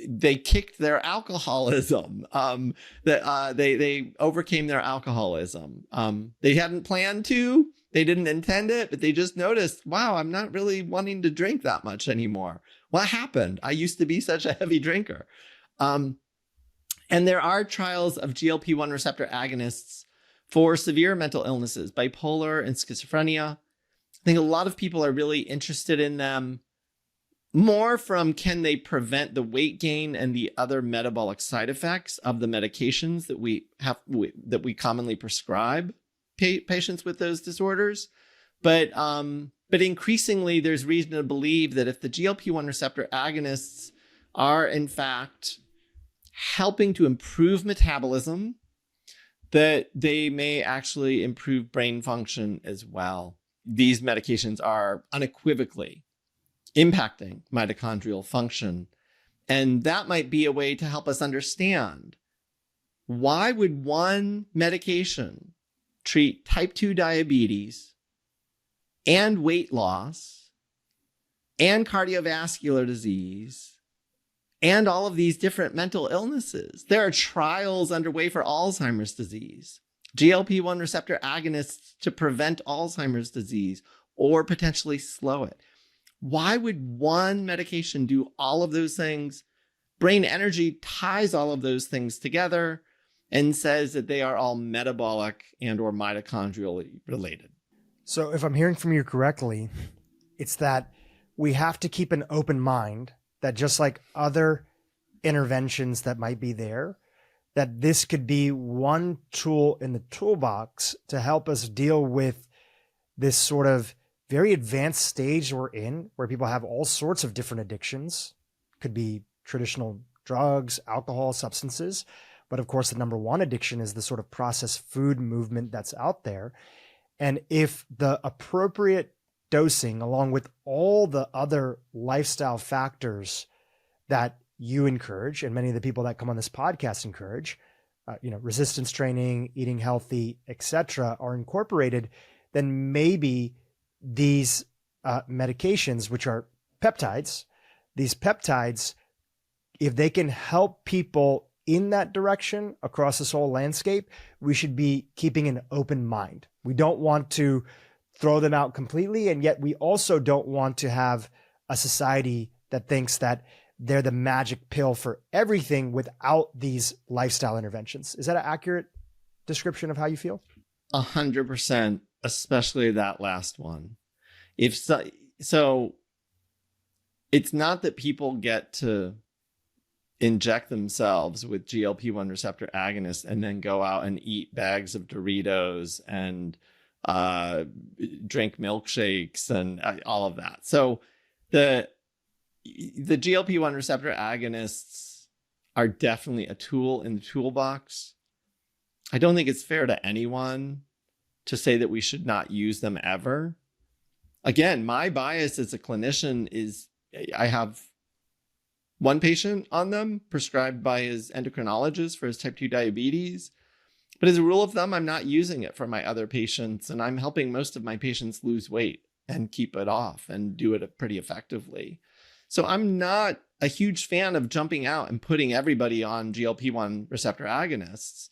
they kicked their alcoholism. They overcame their alcoholism. They hadn't planned to, they didn't intend it, but they just noticed, wow, I'm not really wanting to drink that much anymore. What happened? I used to be such a heavy drinker. And there are trials of GLP-1 receptor agonists for severe mental illnesses, bipolar and schizophrenia. I think a lot of people are really interested in them more from can they prevent the weight gain and the other metabolic side effects of the medications that we commonly prescribe patients with those disorders. But increasingly, there's reason to believe that if the GLP-1 receptor agonists are in fact helping to improve metabolism, that they may actually improve brain function as well. These medications are unequivocally impacting mitochondrial function. And that might be a way to help us understand, why would one medication treat type 2 diabetes and weight loss and cardiovascular disease and all of these different mental illnesses? There are trials underway for Alzheimer's disease, GLP-1 receptor agonists to prevent Alzheimer's disease or potentially slow it. Why would one medication do all of those things? Brain energy ties all of those things together. and says that they are all metabolic and or mitochondrial related.
So if I'm hearing from you correctly, it's that we have to keep an open mind that just like other interventions that might be there, that this could be one tool in the toolbox to help us deal with this sort of very advanced stage we're in, where people have all sorts of different addictions. Could be traditional drugs, alcohol, substances. But of course, the number one addiction is the sort of processed food movement that's out there. And if the appropriate dosing, along with all the other lifestyle factors that you encourage, and many of the people that come on this podcast encourage, resistance training, eating healthy, etc., are incorporated, then maybe these medications, which are peptides, these peptides, if they can help people in that direction across this whole landscape, we should be keeping an open mind. We don't want to throw them out completely, and yet we also don't want to have a society that thinks that they're the magic pill for everything without these lifestyle interventions. Is that an accurate description of how you feel?
100%, especially that last one. So it's not that people get to inject themselves with GLP-1 receptor agonists and then go out and eat bags of Doritos and drink milkshakes and all of that. So the GLP-1 receptor agonists are definitely a tool in the toolbox. I don't think it's fair to anyone to say that we should not use them ever. Again, my bias as a clinician is I have one patient on them prescribed by his endocrinologist for his type 2 diabetes. But as a rule of thumb, I'm not using it for my other patients, and I'm helping most of my patients lose weight and keep it off and do it pretty effectively. So I'm not a huge fan of jumping out and putting everybody on GLP-1 receptor agonists,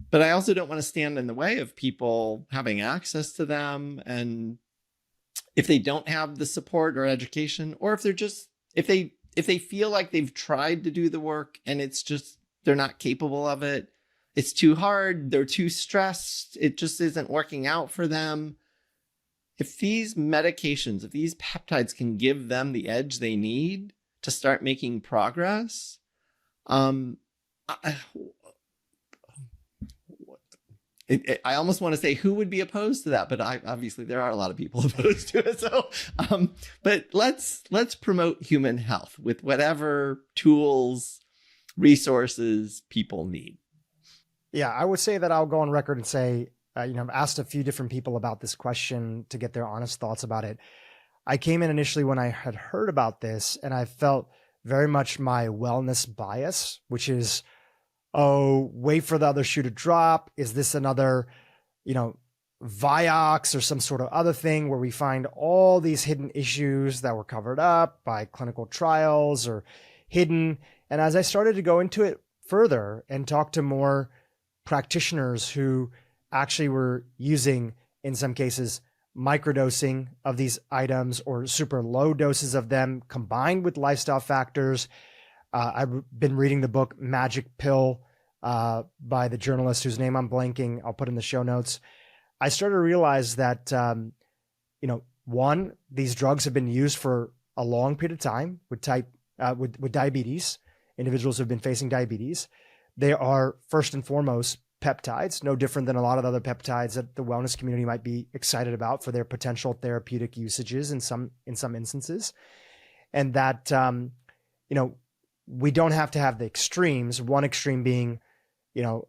but I also don't want to stand in the way of people having access to them. And if they don't have the support or education, or if they feel like they've tried to do the work and it's just, they're not capable of it, it's too hard, they're too stressed, it just isn't working out for them. If these medications, if these peptides can give them the edge they need to start making progress, I almost want to say who would be opposed to that, but obviously there are a lot of people opposed to it. So, but let's promote human health with whatever tools, resources people need.
Yeah, I would say that I'll go on record and say, I've asked a few different people about this question to get their honest thoughts about it. I came in initially when I had heard about this, and I felt very much my wellness bias, which is, oh, wait for the other shoe to drop. Is this another, Vioxx or some sort of other thing where we find all these hidden issues that were covered up by clinical trials or hidden? And as I started to go into it further and talk to more practitioners who actually were using, in some cases, microdosing of these items or super low doses of them combined with lifestyle factors. I've been reading the book Magic Pill by the journalist whose name I'm blanking. I'll put in the show notes. I started to realize that, one, these drugs have been used for a long period of time with diabetes, individuals who have been facing diabetes. They are first and foremost peptides, no different than a lot of other peptides that the wellness community might be excited about for their potential therapeutic usages in some instances. And that, we don't have to have the extremes. One extreme being,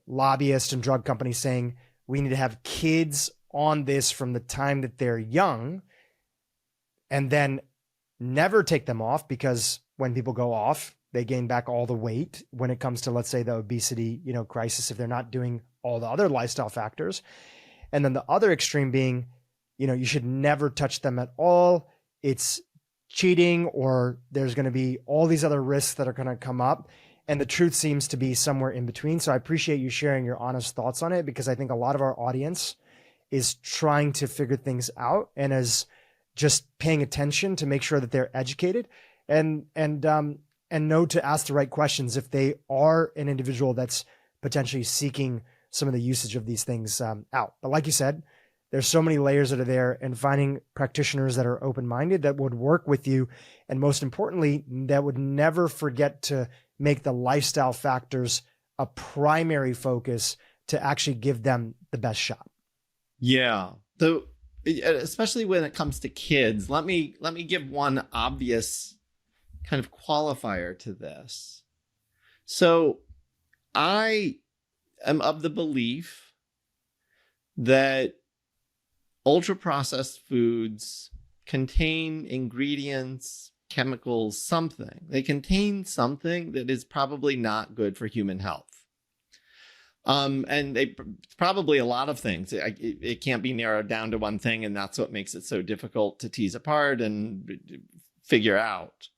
lobbyists and drug companies saying we need to have kids on this from the time that they're young and then never take them off, because when people go off, they gain back all the weight when it comes to, let's say, the obesity, crisis, if they're not doing all the other lifestyle factors. And then the other extreme being, you should never touch them at all. It's cheating, or there's going to be all these other risks that are going to come up. And the truth seems to be somewhere in between. So I appreciate you sharing your honest thoughts on it, because I think a lot of our audience is trying to figure things out and is just paying attention to make sure that they're educated and know to ask the right questions if they are an individual that's potentially seeking some of the usage of these things out. But like you said, there's so many layers that are there, and finding practitioners that are open-minded that would work with you. And most importantly, that would never forget to make the lifestyle factors a primary focus to actually give them the best shot.
Yeah. So especially when it comes to kids, let me give one obvious kind of qualifier to this. So I am of the belief that ultra-processed foods contain ingredients, chemicals, something. They contain something that is probably not good for human health. And probably a lot of things. It can't be narrowed down to one thing, and that's what makes it so difficult to tease apart and figure out.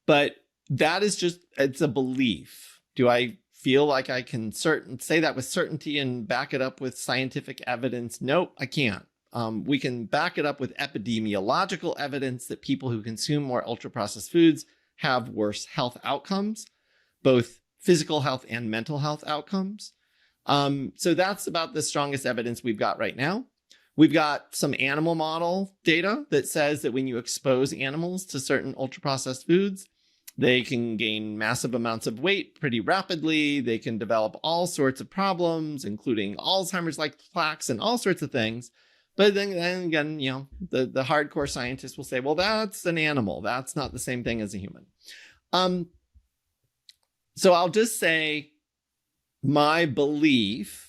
But that is just, it's a belief. Do I feel like I can say that with certainty and back it up with scientific evidence? Nope, I can't. We can back it up with epidemiological evidence that people who consume more ultra-processed foods have worse health outcomes, both physical health and mental health outcomes. So that's about the strongest evidence we've got right now. We've got some animal model data that says that when you expose animals to certain ultra-processed foods, they can gain massive amounts of weight pretty rapidly. They can develop all sorts of problems, including Alzheimer's-like plaques and all sorts of things. But then again, the hardcore scientists will say, well, that's an animal. That's not the same thing as a human. So I'll just say my belief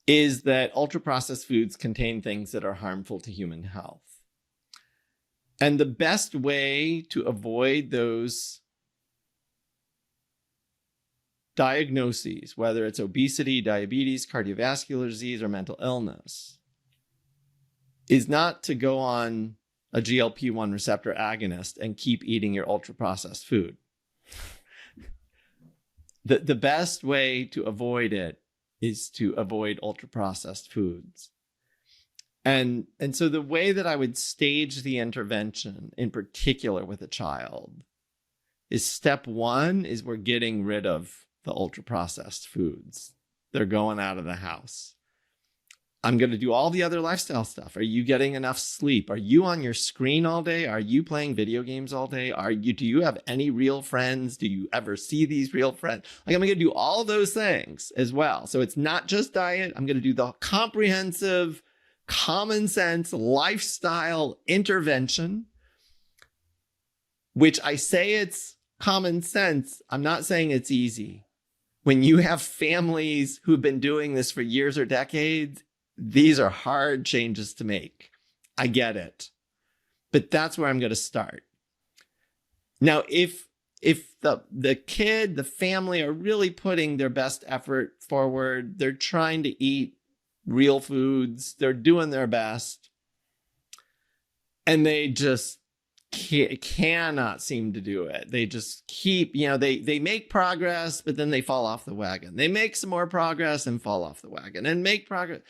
is that ultra-processed foods contain things that are harmful to human health. And the best way to avoid those diagnoses, whether it's obesity, diabetes, cardiovascular disease, or mental illness, is not to go on a GLP-1 receptor agonist and keep eating your ultra-processed food. The best way to avoid it is to avoid ultra-processed foods. And so the way that I would stage the intervention, in particular with a child, is step one is we're getting rid of the ultra-processed foods. They're going out of the house. I'm going to do all the other lifestyle stuff. Are you getting enough sleep? Are you on your screen all day? Are you playing video games all day? Do you have any real friends? Do you ever see these real friends? Like, I'm going to do all those things as well. So it's not just diet. I'm going to do the comprehensive, common sense lifestyle intervention, which I say it's common sense. I'm not saying it's easy. When you have families who've been doing this for years or decades, these are hard changes to make. I get it. But that's where I'm going to start. Now, if the kid, the family are really putting their best effort forward, they're trying to eat real foods, they're doing their best, and they just cannot seem to do it. They just keep, they make progress, but then they fall off the wagon. They make some more progress and fall off the wagon and make progress.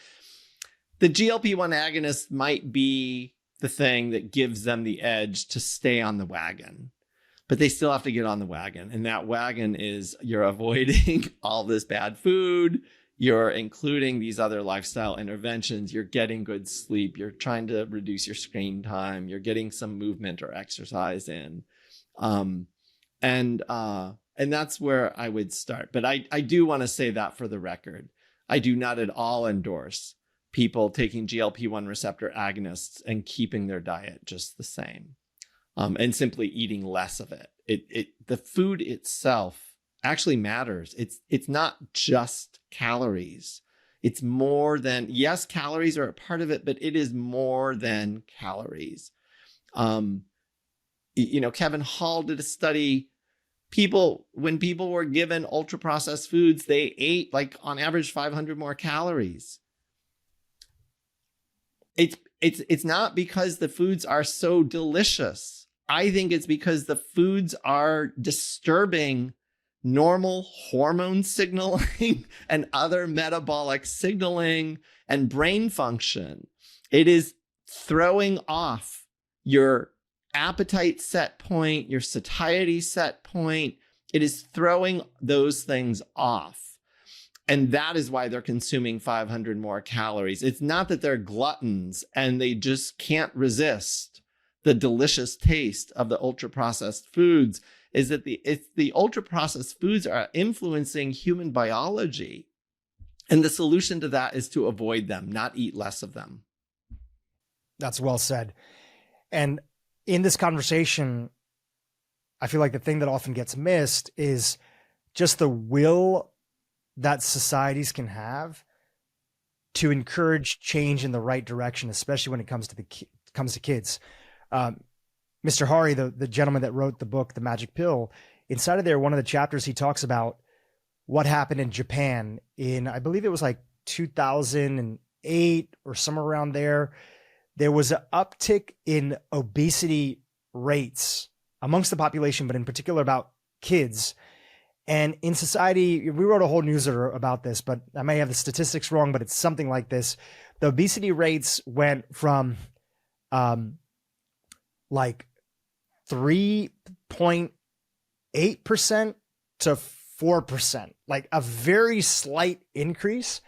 The GLP-1 agonist might be the thing that gives them the edge to stay on the wagon, but they still have to get on the wagon. And that wagon is you're avoiding all this bad food. You're including these other lifestyle interventions. You're getting good sleep. You're trying to reduce your screen time. You're getting some movement or exercise in. And that's where I would start. But I do want to say that for the record. I do not at all endorse people taking GLP-1 receptor agonists and keeping their diet just the same, and simply eating less of it. The food itself actually matters. It's not just calories. It's more than, yes, calories are a part of it, but it is more than calories. Kevin Hall did a study. When people were given ultra processed foods, they ate like on average 500 more calories. It's not because the foods are so delicious. I think it's because the foods are disturbing normal hormone signaling and other metabolic signaling and brain function. It is throwing off your appetite set point, your satiety set point, It is throwing those things off. And that is why they're consuming 500 more calories. It's not that they're gluttons and they just can't resist the delicious taste of the ultra processed foods. Is that the ultra processed foods are influencing human biology. And the solution to that is to avoid them, not eat less of them.
That's well said. And in this conversation, I feel like the thing that often gets missed is just the will that societies can have to encourage change in the right direction, especially when it comes to kids. Mr. Hari, the gentleman that wrote the book, The Magic Pill, inside of there, one of the chapters, he talks about what happened in Japan in, I believe it was like 2008 or somewhere around there. There was an uptick in obesity rates amongst the population, but in particular about kids. And in society, we wrote a whole newsletter about this, but I may have the statistics wrong, but it's something like this. The obesity rates went from like 3.8% to 4%, like a very slight increase.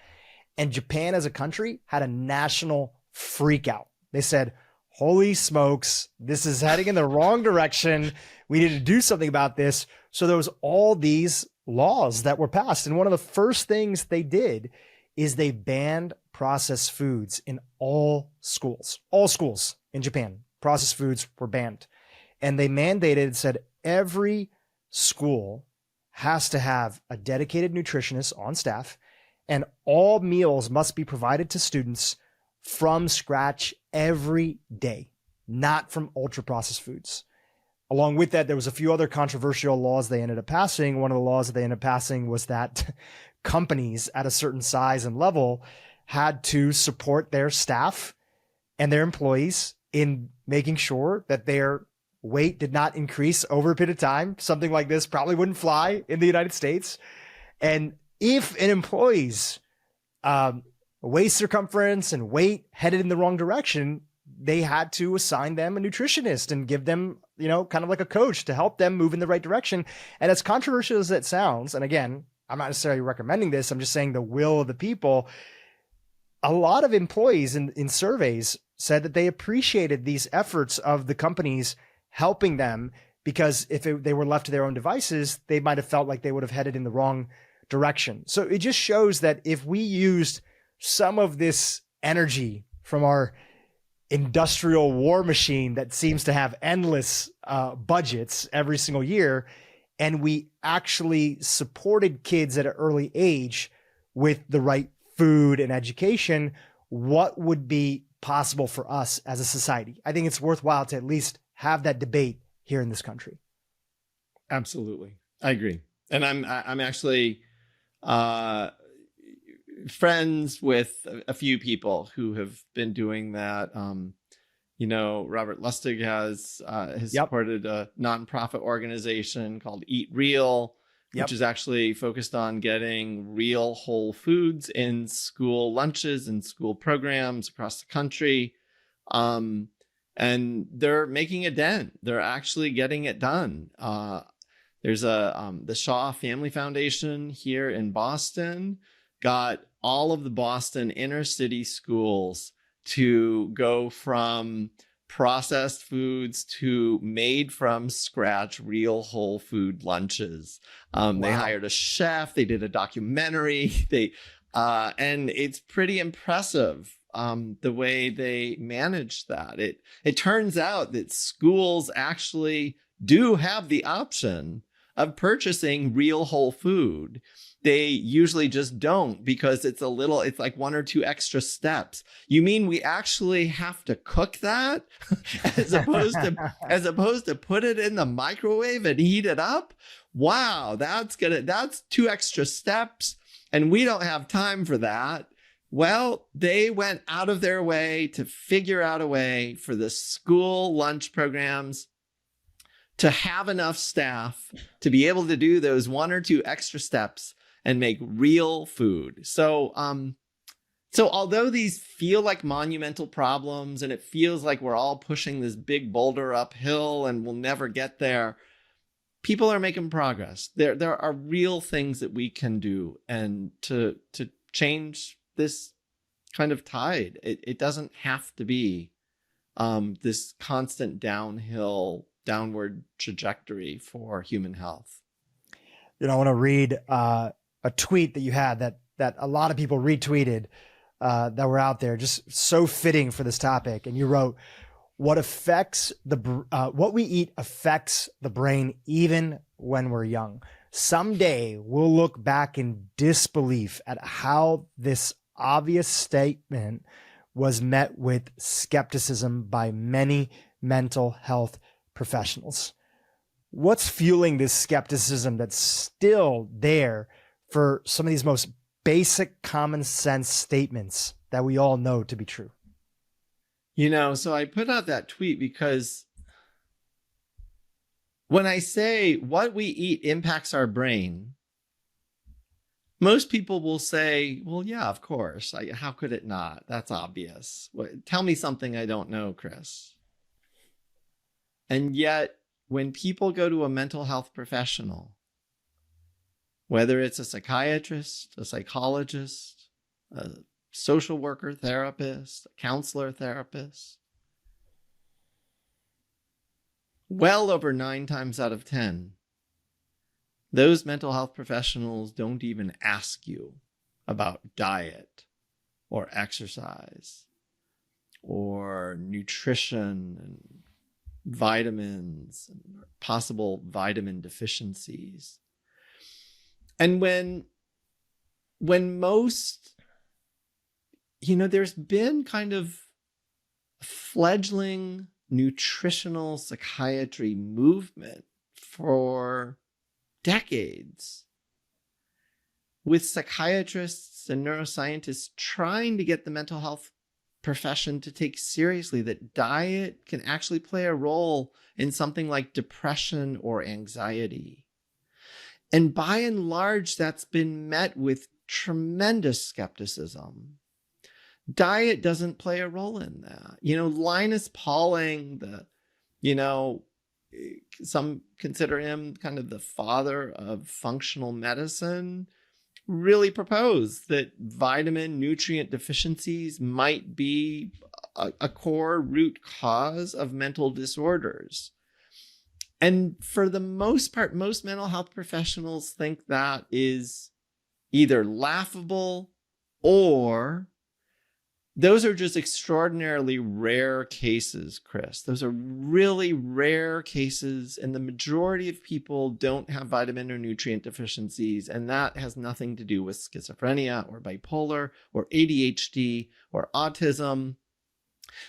And Japan as a country had a national freak out. They said, holy smokes, this is heading in the wrong direction. We need to do something about this. So there was all these laws that were passed. And one of the first things they did is they banned processed foods in all schools in Japan. Processed foods were banned. And they mandated, said every school has to have a dedicated nutritionist on staff, and all meals must be provided to students from scratch every day, not from ultra processed foods. Along with that, there was a few other controversial laws they ended up passing. One of the laws that they ended up passing was that companies at a certain size and level had to support their staff and their employees in making sure that their weight did not increase over a period of time. Something like this probably wouldn't fly in the United States. And if an employee's waist circumference and weight headed in the wrong direction, they had to assign them a nutritionist and give them, kind of like a coach to help them move in the right direction. And as controversial as that sounds, and again, I'm not necessarily recommending this, I'm just saying the will of the people, a lot of employees in surveys said that they appreciated these efforts of the companies helping them, because if they were left to their own devices, they might have felt like they would have headed in the wrong direction. So it just shows that if we used some of this energy from our industrial war machine that seems to have endless budgets every single year, and we actually supported kids at an early age with the right food and education, what would be possible for us as a society? I think it's worthwhile to at least have that debate here in this country.
Absolutely. I agree. And I'm actually friends with a few people who have been doing that. Robert Lustig has supported a nonprofit organization called Eat Real, which is actually focused on getting real whole foods in school lunches and school programs across the country. And they're making a dent. They're actually getting it done. There's the Shaw Family Foundation here in Boston got all of the Boston inner city schools to go from processed foods to made from scratch real whole food lunches. They hired a chef. They did a documentary. And it's pretty impressive the way they managed that. It turns out that schools actually do have the option of purchasing real whole food. They usually just don't, because it's like one or two extra steps. You mean we actually have to cook that as opposed to put it in the microwave and heat it up? Wow, that's two extra steps, and we don't have time for that. Well, they went out of their way to figure out a way for the school lunch programs to have enough staff to be able to do those one or two extra steps and make real food. So although these feel like monumental problems and it feels like we're all pushing this big boulder uphill and we'll never get there, people are making progress. There are real things that we can do, and to change this kind of tide. It doesn't have to be this constant downward trajectory for human health.
I want to read a tweet that you had that a lot of people retweeted that were out there, just so fitting for this topic. And you wrote, what we eat affects the brain even when we're young. Someday we'll look back in disbelief at how this obvious statement was met with skepticism by many mental health professionals. What's fueling this skepticism that's still there for some of these most basic common sense statements that we all know to be true?
So I put out that tweet because when I say what we eat impacts our brain, most people will say, well, yeah, of course. How could it not? That's obvious. Tell me something I don't know, Chris. And yet, when people go to a mental health professional, whether it's a psychiatrist, a psychologist, a social worker, therapist, a counselor, therapist, well over 9 times out of 10, those mental health professionals don't even ask you about diet or exercise or nutrition and vitamins and possible vitamin deficiencies. And when most, there's been kind of a fledgling nutritional psychiatry movement for decades, with psychiatrists and neuroscientists trying to get the mental health profession to take seriously that diet can actually play a role in something like depression or anxiety. And by and large, that's been met with tremendous skepticism. Diet doesn't play a role in that. Linus Pauling, some consider him kind of the father of functional medicine, really proposed that vitamin nutrient deficiencies might be a core root cause of mental disorders. And for the most part, most mental health professionals think that is either laughable or those are just extraordinarily rare cases, Chris. Those are really rare cases, and the majority of people don't have vitamin or nutrient deficiencies, and that has nothing to do with schizophrenia or bipolar or ADHD or autism.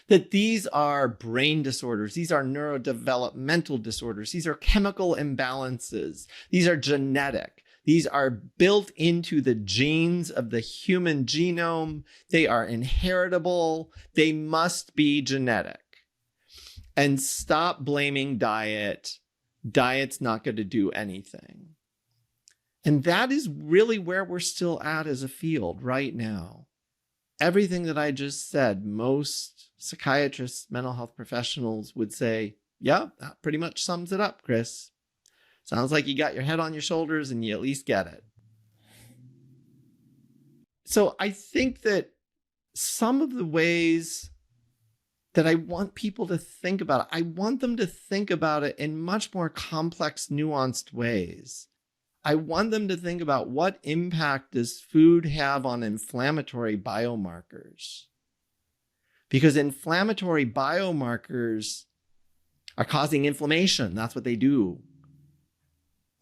That these are brain disorders, these are neurodevelopmental disorders, these are chemical imbalances, these are genetic. These are built into the genes of the human genome. They are inheritable. They must be genetic. And stop blaming diet. Diet's not going to do anything. And that is really where we're still at as a field right now. Everything that I just said, most psychiatrists, mental health professionals would say, yeah, that pretty much sums it up, Chris. Sounds like you got your head on your shoulders and you at least get it. So I think that some of the ways that I want people to think about it, I want them to think about it in much more complex, nuanced ways. I want them to think about what impact does food have on inflammatory biomarkers? Because inflammatory biomarkers are causing inflammation. That's what they do.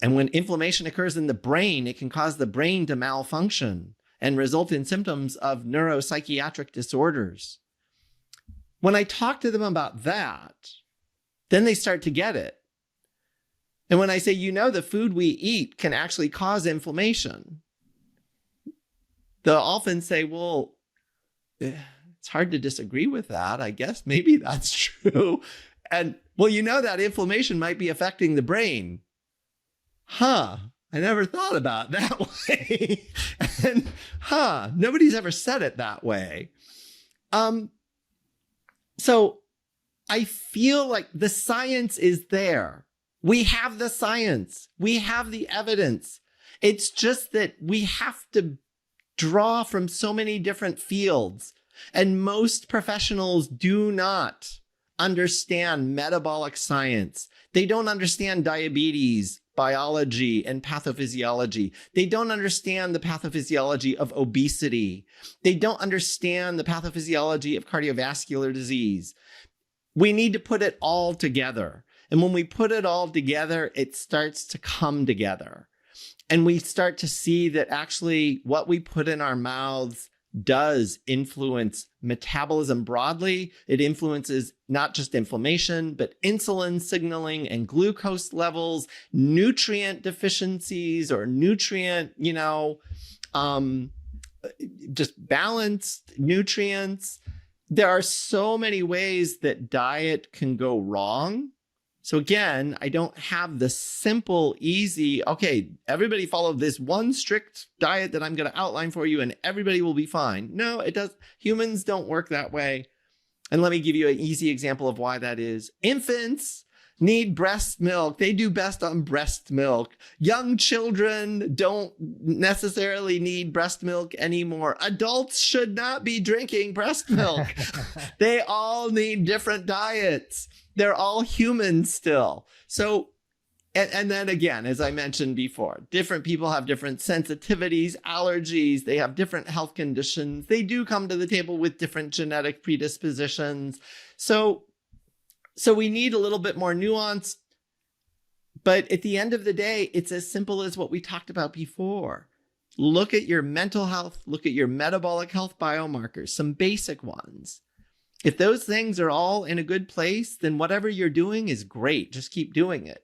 And when inflammation occurs in the brain, it can cause the brain to malfunction and result in symptoms of neuropsychiatric disorders. When I talk to them about that, then they start to get it. And when I say, the food we eat can actually cause inflammation, they'll often say, well, it's hard to disagree with that. I guess maybe that's true. And well, that inflammation might be affecting the brain. I never thought about it that way. And nobody's ever said it that way. So I feel like the science is there. We have the science. We have the evidence. It's just that we have to draw from so many different fields. And most professionals do not understand metabolic science. They don't understand diabetes, biology, and pathophysiology. They don't understand the pathophysiology of obesity. They don't understand the pathophysiology of cardiovascular disease. We need to put it all together. And when we put it all together, it starts to come together. And we start to see that actually what we put in our mouths does influence metabolism broadly. It influences not just inflammation, but insulin signaling and glucose levels, nutrient deficiencies or nutrient, just balanced nutrients. There are so many ways that diet can go wrong. So again, I don't have the simple, easy, okay, everybody follow this one strict diet that I'm going to outline for you and everybody will be fine. No, it does. Humans don't work that way. And let me give you an easy example of why that is. Infants need breast milk. They do best on breast milk. Young children don't necessarily need breast milk anymore. Adults should not be drinking breast milk. They all need different diets. They're all human still. So, and then again, as I mentioned before, different people have different sensitivities, allergies. They have different health conditions. They do come to the table with different genetic predispositions. So we need a little bit more nuance. But at the end of the day, it's as simple as what we talked about before. Look at your mental health, look at your metabolic health biomarkers, some basic ones. If those things are all in a good place, then whatever you're doing is great. Just keep doing it.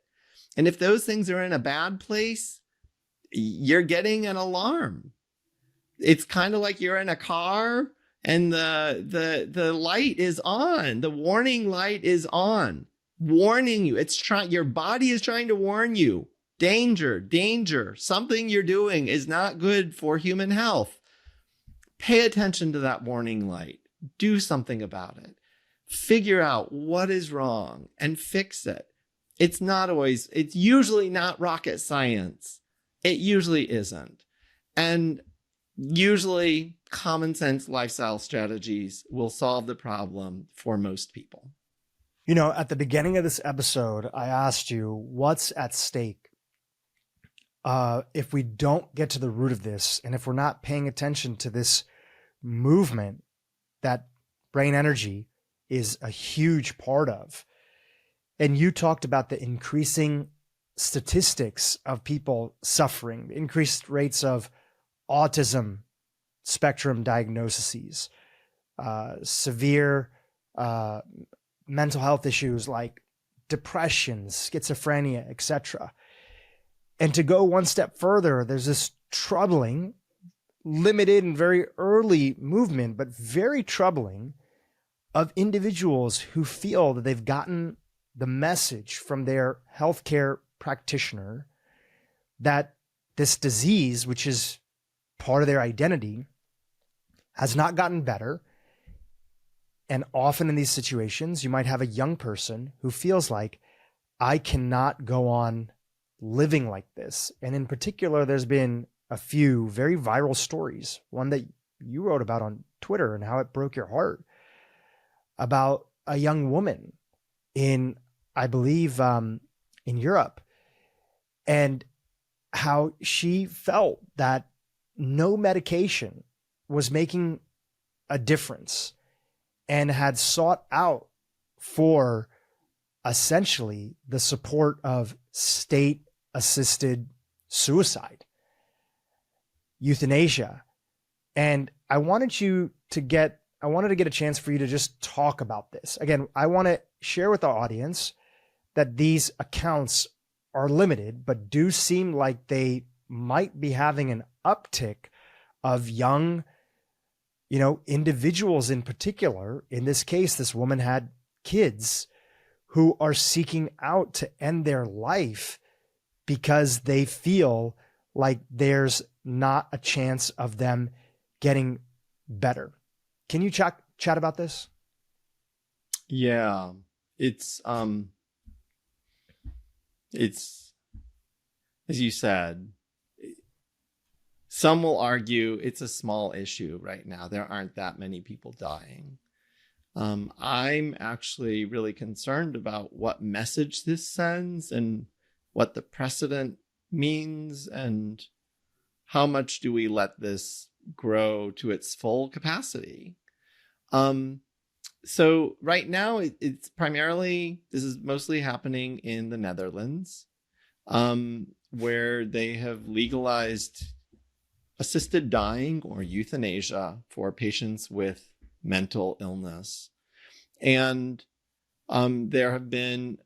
And if those things are in a bad place, you're getting an alarm. It's kind of like you're in a car and the light is on. The warning light is on, warning you. Your body is trying to warn you. Danger, danger. Something you're doing is not good for human health. Pay attention to that warning light. Do something about it. Figure out what is wrong and fix it. It's usually not rocket science. It usually isn't. And usually common sense lifestyle strategies will solve the problem for most people.
At the beginning of this episode, I asked you what's at stake. If we don't get to the root of this, and if we're not paying attention to this movement that brain energy is a huge part of. And you talked about the increasing statistics of people suffering, increased rates of autism spectrum diagnoses, severe mental health issues like depression, schizophrenia, etc. And to go one step further, there's this troubling, limited and very early movement, but very troubling, of individuals who feel that they've gotten the message from their healthcare practitioner that this disease, which is part of their identity, has not gotten better. And often in these situations, you might have a young person who feels like, I cannot go on living like this. And in particular, there's been a few very viral stories, one that you wrote about on Twitter and how it broke your heart, about a young woman in, I believe, in Europe, and how she felt that no medication was making a difference and had sought out for essentially the support of state-assisted suicide, euthanasia. And I wanted to get a chance for you to just talk about this. Again, I want to share with our audience that these accounts are limited, but do seem like they might be having an uptick of young, individuals in particular. In this case, this woman had kids who are seeking out to end their life because they feel like there's not a chance of them getting better. Can you chat about this?
Yeah, it's it's, as you said, some will argue it's a small issue right now. There aren't that many people dying. I'm actually really concerned about what message this sends and what the precedent means and how much do we let this grow to its full capacity. So right now it's primarily, this is mostly happening in the Netherlands, where they have legalized assisted dying or euthanasia for patients with mental illness. And there have been,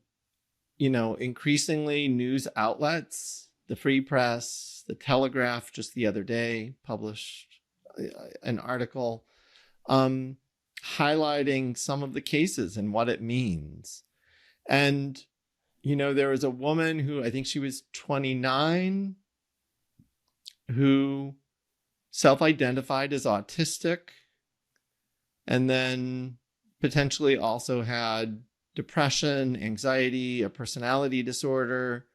increasingly news outlets, the Free Press, the Telegraph just the other day published an article highlighting some of the cases and what it means. And, there was a woman who, I think she was 29, who self-identified as autistic and then potentially also had depression, anxiety, a personality disorder.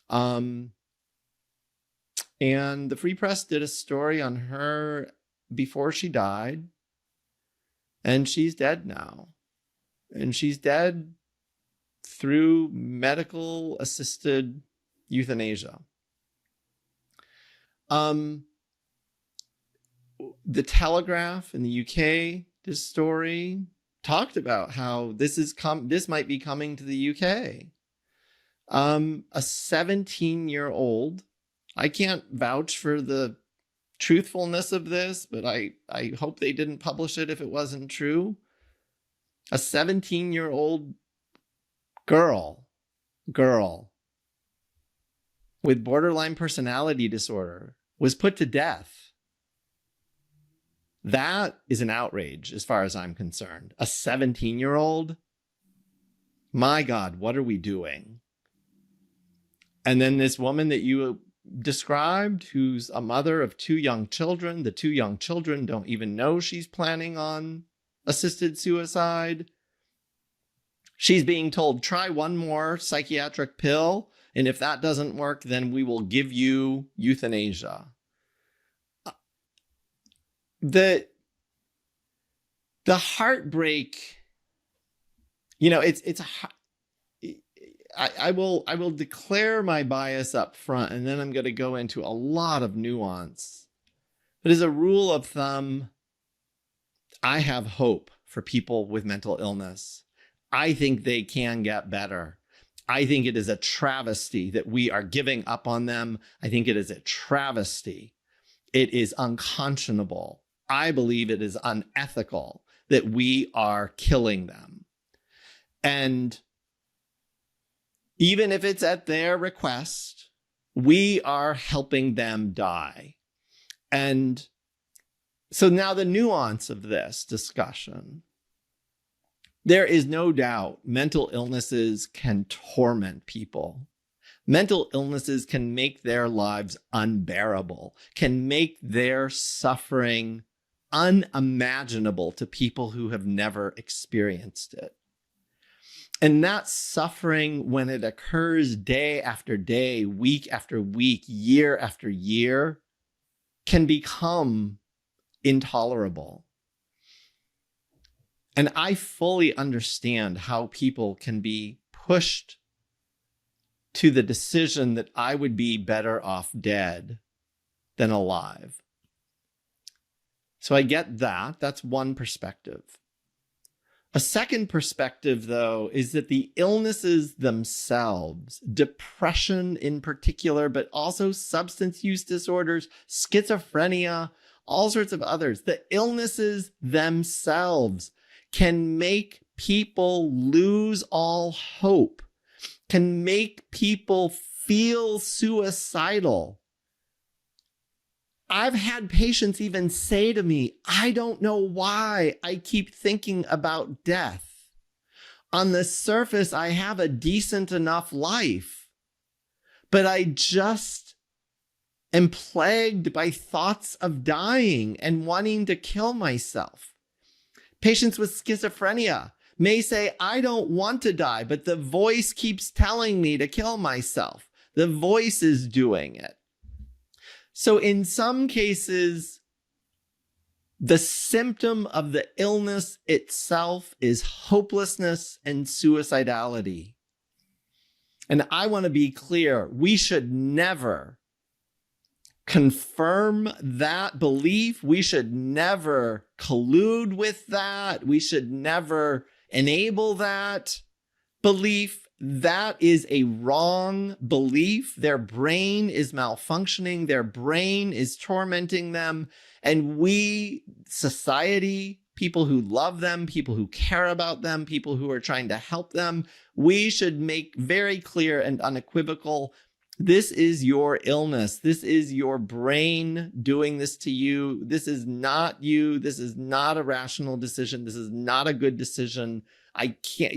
And the Free Press did a story on her before she died. And she's dead now. And she's dead through medical assisted euthanasia. The Telegraph in the UK, this story talked about how this might be coming to the UK. A 17-year-old, I can't vouch for the truthfulness of this, but I hope they didn't publish it if it wasn't true. A 17-year-old girl with borderline personality disorder was put to death. That is an outrage as far as I'm concerned. A 17-year-old? My God, what are we doing? And then this woman that you described, who's a mother of 2 young children. The 2 young children don't even know she's planning on assisted suicide. She's being told, try one more psychiatric pill, and if that doesn't work, then we will give you euthanasia. The heartbreak, I will declare my bias up front, and then I'm going to go into a lot of nuance. But as a rule of thumb, I have hope for people with mental illness. I think they can get better. I think it is a travesty that we are giving up on them. I think it is a travesty. It is unconscionable. I believe it is unethical that we are killing them. And even if it's at their request, we are helping them die. And so now the nuance of this discussion. There is no doubt mental illnesses can torment people. Mental illnesses can make their lives unbearable, can make their suffering unimaginable to people who have never experienced it. And that suffering, when it occurs day after day, week after week, year after year, can become intolerable. And I fully understand how people can be pushed to the decision that I would be better off dead than alive. So I get that. That's one perspective. A second perspective, though, is that the illnesses themselves, depression in particular, but also substance use disorders, schizophrenia, all sorts of others, the illnesses themselves can make people lose all hope, can make people feel suicidal. I've had patients even say to me, I don't know why I keep thinking about death. On the surface, I have a decent enough life, but I just am plagued by thoughts of dying and wanting to kill myself. Patients with schizophrenia, may say, I don't want to die, but the voice keeps telling me to kill myself. The voice is doing it. So in some cases, the symptom of the illness itself is hopelessness and suicidality. And I want to be clear, we should never confirm that belief. We should never collude with that. We should never enable that belief. That is a wrong belief. Their brain is malfunctioning. Their brain is tormenting them. And we, society, people who love them, people who care about them, people who are trying to help them, we should make very clear and unequivocal, this is your illness. This is your brain doing this to you. This is not you. This is not a rational decision. This is not a good decision. I can't,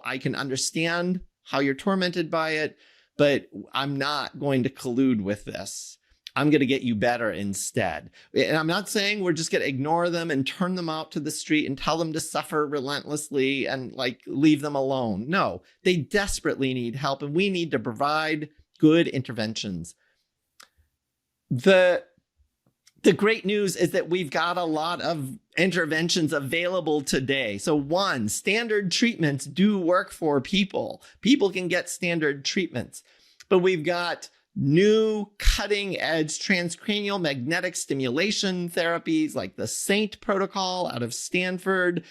I can understand how you're tormented by it, but I'm not going to collude with this. I'm going to get you better instead. And I'm not saying we're just going to ignore them and turn them out to the street and tell them to suffer relentlessly and leave them alone. No, they desperately need help, and we need to provide good interventions. The great news is that we've got a lot of interventions available today. So one, standard treatments do work for people. People can get standard treatments, but we've got new cutting edge transcranial magnetic stimulation therapies like the SAINT protocol out of Stanford,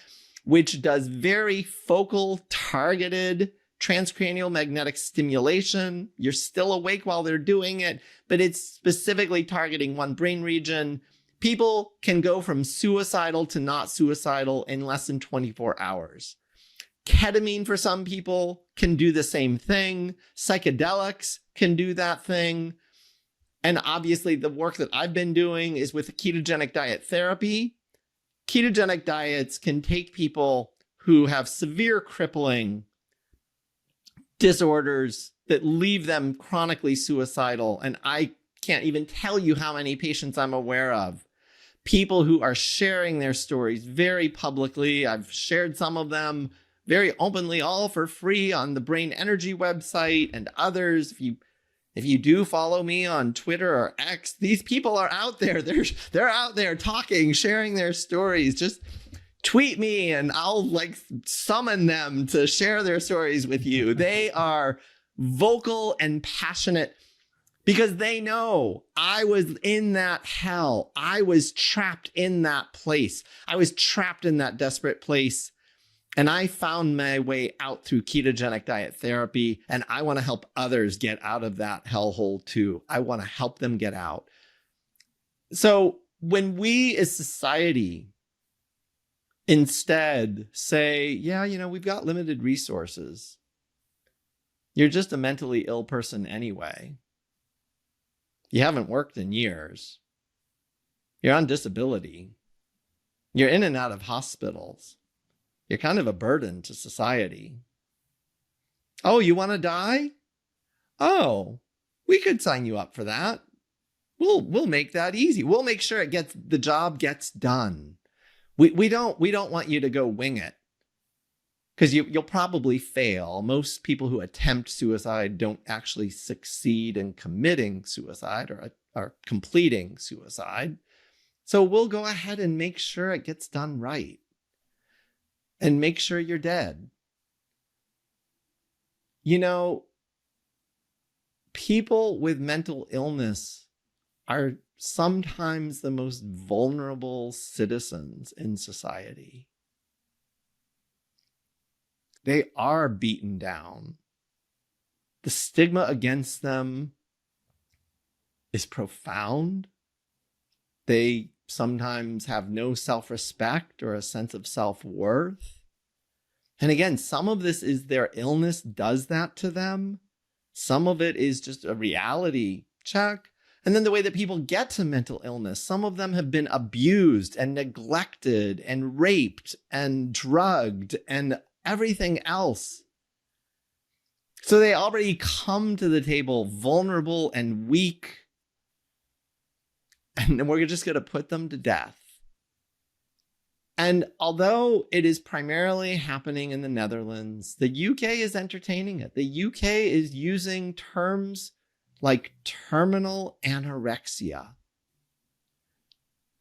which does very focal, targeted transcranial magnetic stimulation. You're still awake while they're doing it, but it's specifically targeting one brain region. People can go from suicidal to not suicidal in less than 24 hours. Ketamine for some people can do the same thing. Psychedelics can do that thing. And obviously the work that I've been doing is with ketogenic diet therapy. Ketogenic diets can take people who have severe crippling disorders that leave them chronically suicidal. And I can't even tell you how many patients I'm aware of. People who are sharing their stories very publicly. I've shared some of them very openly, all for free on the Brain Energy website and others. If you do follow me on Twitter or X, these people are out there. They're out there talking, sharing their stories. Just tweet me and I'll summon them to share their stories with you. They are vocal and passionate because they know I was in that hell. I was trapped in that place. I was trapped in that desperate place. And I found my way out through ketogenic diet therapy, and I want to help others get out of that hellhole too. I want to help them get out. So when we as society instead say, yeah, we've got limited resources. You're just a mentally ill person anyway. You haven't worked in years. You're on disability. You're in and out of hospitals. You're kind of a burden to society. Oh, you want to die? Oh, we could sign you up for that. We'll make that easy. We'll make sure the job gets done. We don't want you to go wing it because you'll probably fail. Most people who attempt suicide don't actually succeed in committing suicide or completing suicide. So we'll go ahead and make sure it gets done right. And make sure you're dead. People with mental illness are sometimes the most vulnerable citizens in society. They are beaten down. The stigma against them is profound. They sometimes have no self-respect or a sense of self-worth. And again, some of this is their illness does that to them. Some of it is just a reality check. And then the way that people get to mental illness, some of them have been abused and neglected and raped and drugged and everything else. So they already come to the table vulnerable and weak. And we're just going to put them to death. And although it is primarily happening in the Netherlands, the UK is entertaining it. The UK is using terms like terminal anorexia.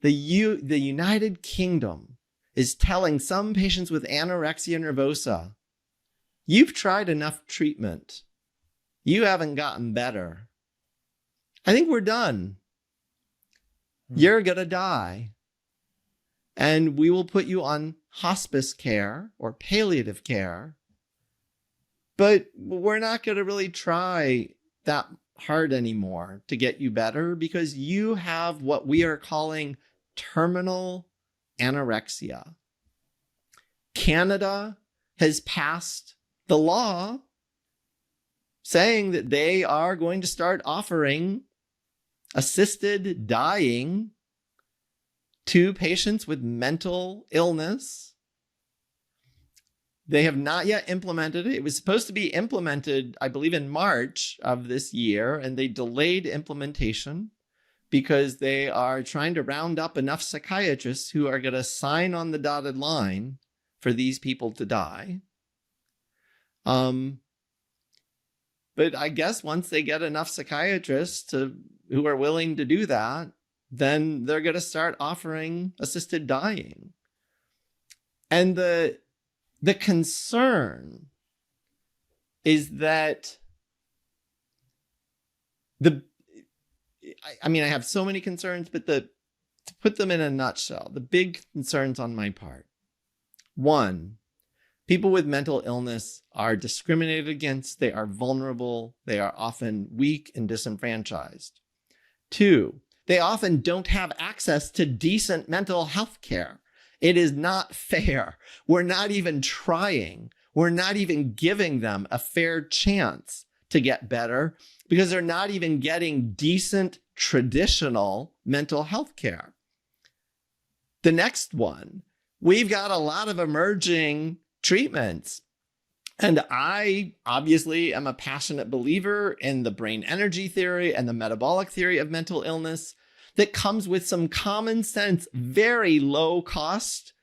The United Kingdom is telling some patients with anorexia nervosa, you've tried enough treatment. You haven't gotten better. I think we're done. You're going to die. And we will put you on hospice care or palliative care. But we're not going to really try that hard anymore to get you better because you have what we are calling terminal anorexia. Canada has passed the law saying that they are going to start offering assisted dying to patients with mental illness. They have not yet implemented it. It was supposed to be implemented, I believe, in March of this year, and they delayed implementation because they are trying to round up enough psychiatrists who are going to sign on the dotted line for these people to die. But I guess once they get enough psychiatrists who are willing to do that, then they're going to start offering assisted dying. And the concern is that I have so many concerns, but to put them in a nutshell, the big concerns on my part. One, people with mental illness are discriminated against. They are vulnerable. They are often weak and disenfranchised. Two, they often don't have access to decent mental health care. It is not fair. We're not even trying. We're not even giving them a fair chance to get better because they're not even getting decent traditional mental health care. The next one, we've got a lot of emerging treatments. And I obviously am a passionate believer in the brain energy theory and the metabolic theory of mental illness that comes with some common sense, very low cost,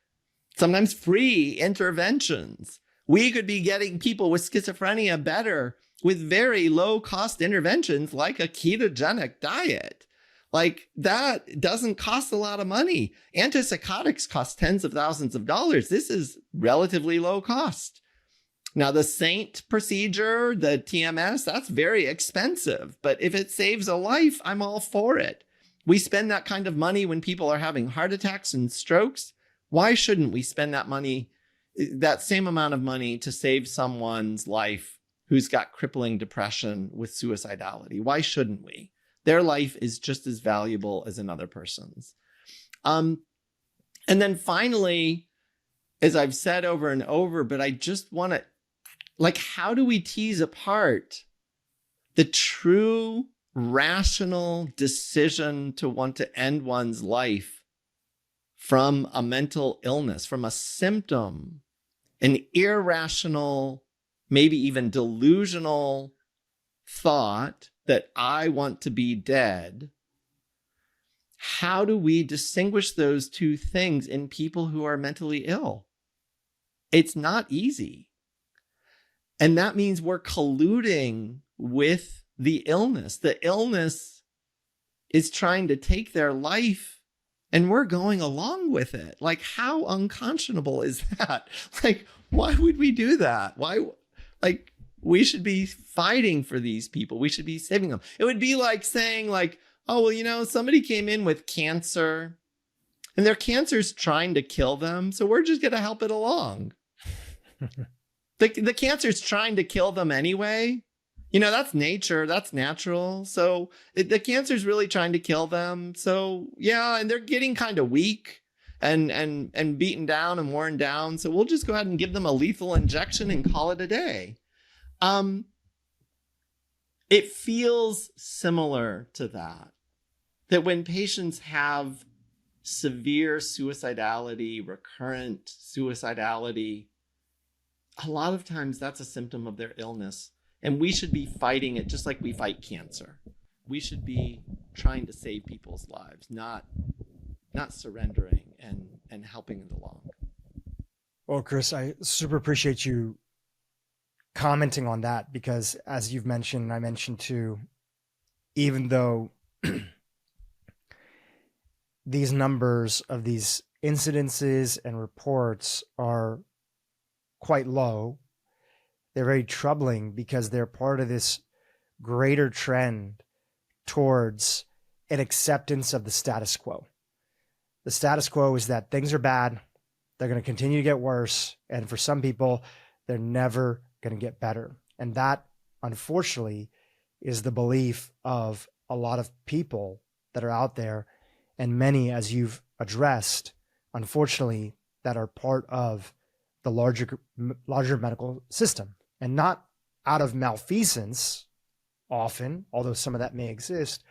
sometimes free interventions. We could be getting people with schizophrenia better with very low cost interventions like a ketogenic diet. Like that doesn't cost a lot of money. Antipsychotics cost tens of thousands of dollars. This is relatively low cost. Now, the SAINT procedure, the TMS, that's very expensive. But if it saves a life, I'm all for it. We spend that kind of money when people are having heart attacks and strokes. Why shouldn't we spend that money, that same amount of money, to save someone's life who's got crippling depression with suicidality? Why shouldn't we? Their life is just as valuable as another person's. And then finally, as I've said over and over, but I just want to, how do we tease apart the true rational decision to want to end one's life from a mental illness, from a symptom, an irrational, maybe even delusional thought that I want to be dead? How do we distinguish those two things in people who are mentally ill? It's not easy. And that means we're colluding with the illness. The illness is trying to take their life and we're going along with it. How unconscionable is that? Why would we do that? Why? We should be fighting for these people. We should be saving them. It would be like saying oh, well, somebody came in with cancer and their cancer's trying to kill them. So we're just going to help it along. The cancer's trying to kill them anyway. That's nature. That's natural. So the cancer's really trying to kill them. So yeah, and they're getting kind of weak and beaten down and worn down. So we'll just go ahead and give them a lethal injection and call it a day. It feels similar to that when patients have severe suicidality, recurrent suicidality, a lot of times that's a symptom of their illness. And we should be fighting it just like we fight cancer. We should be trying to save people's lives, not surrendering and helping it along.
Well, Chris, I super appreciate you commenting on that, because as you've mentioned, and I mentioned too, even though these numbers of these incidences and reports are quite low, they're very troubling because they're part of this greater trend towards an acceptance of the status quo. The status quo is that things are bad, they're going to continue to get worse, and for some people, they're never going to get better. And that, unfortunately, is the belief of a lot of people that are out there, and many, as you've addressed, unfortunately, that are part of the larger medical system, and not out of malfeasance often, although some of that may exist,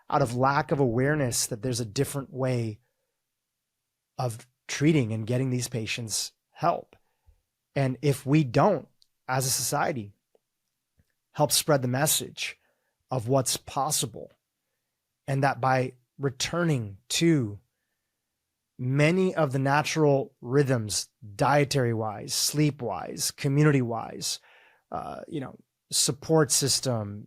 out of lack of awareness that there's a different way of treating and getting these patients help. And if we don't, as a society, help spread the message of what's possible, and that by returning to many of the natural rhythms, dietary wise, sleep wise, community wise, support system,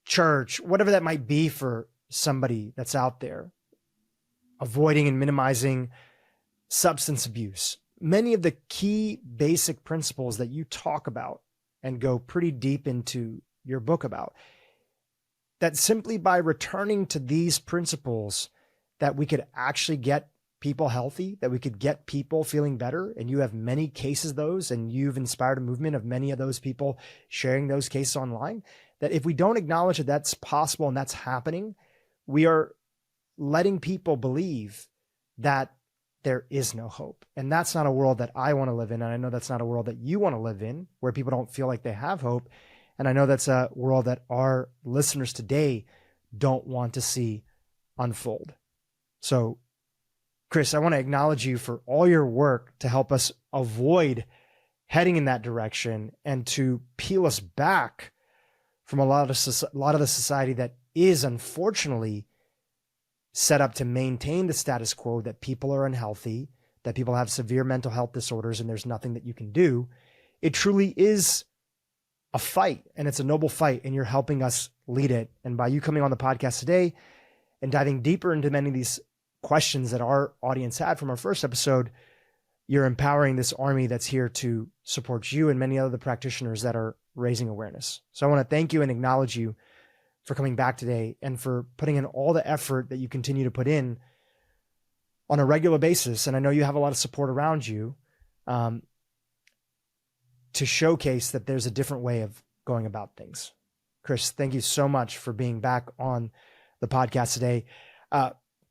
church, whatever that might be for somebody that's out there, avoiding and minimizing substance abuse. Many of the key basic principles that you talk about and go pretty deep into your book about, that simply by returning to these principles, that we could actually get people healthy, that we could get people feeling better. And you have many cases of those, and you've inspired a movement of many of those people sharing those cases online, that if we don't acknowledge that that's possible and that's happening, we are letting people believe that there is no hope. And that's not a world that I want to live in. And I know that's not a world that you want to live in, where people don't feel like they have hope. And I know that's a world that our listeners today don't want to see unfold. So, Chris, I want to acknowledge you for all your work to help us avoid heading in that direction and to peel us back from a lot of the society that is unfortunately set up to maintain the status quo, that people are unhealthy, that people have severe mental health disorders, and there's nothing that you can do. It truly is a fight, and it's a noble fight, and you're helping us lead it. And by you coming on the podcast today and diving deeper into many of these questions that our audience had from our first episode, you're empowering this army that's here to support you and many other practitioners that are raising awareness. So I want to thank you and acknowledge you for coming back today and for putting in all the effort that you continue to put in on a regular basis. And I know you have a lot of support around you to showcase that there's a different way of going about things. Chris, thank you so much for being back on the podcast today.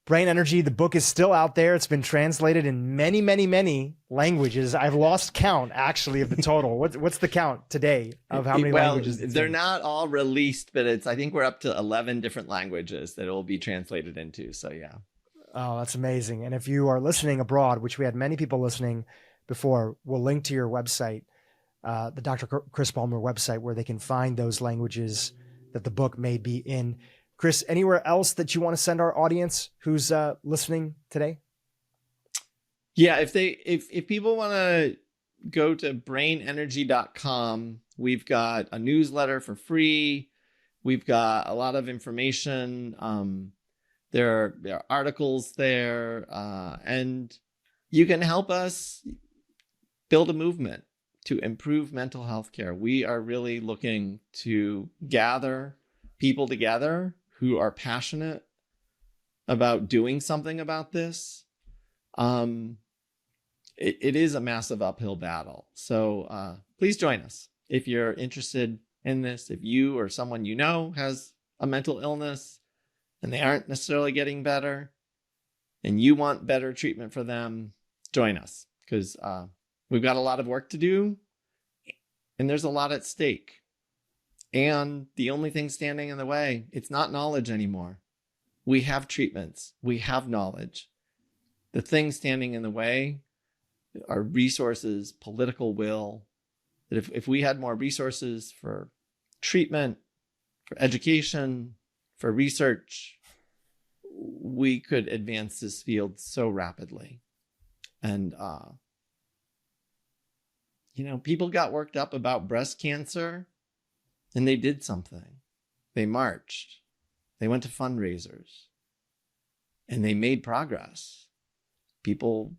Brain Energy, the book is still out there. It's been translated in many, many, many languages. I've lost count, actually, of the total. What's the count today of how many languages?
They're not all released, but I think we're up to 11 different languages that it will be translated into. So, yeah.
Oh, that's amazing. And if you are listening abroad, which we had many people listening before, we'll link to your website, the Dr. Chris Palmer website, where they can find those languages that the book may be in. Chris, anywhere else that you want to send our audience who's listening today?
Yeah, if people want to go to brainenergy.com, we've got a newsletter for free. We've got a lot of information. There are articles there, and you can help us build a movement to improve mental health care. We are really looking to gather people together who are passionate about doing something about this. It is a massive uphill battle. So please join us if you're interested in this. If you or someone you know has a mental illness and they aren't necessarily getting better and you want better treatment for them, join us, because we've got a lot of work to do and there's a lot at stake. And the only thing standing in the way, it's not knowledge anymore. We have treatments. We have knowledge. The thing standing in the way are resources, political will. That if we had more resources for treatment, for education, for research, we could advance this field so rapidly. And, people got worked up about breast cancer, and they did something. They marched. They went to fundraisers, and they made progress. People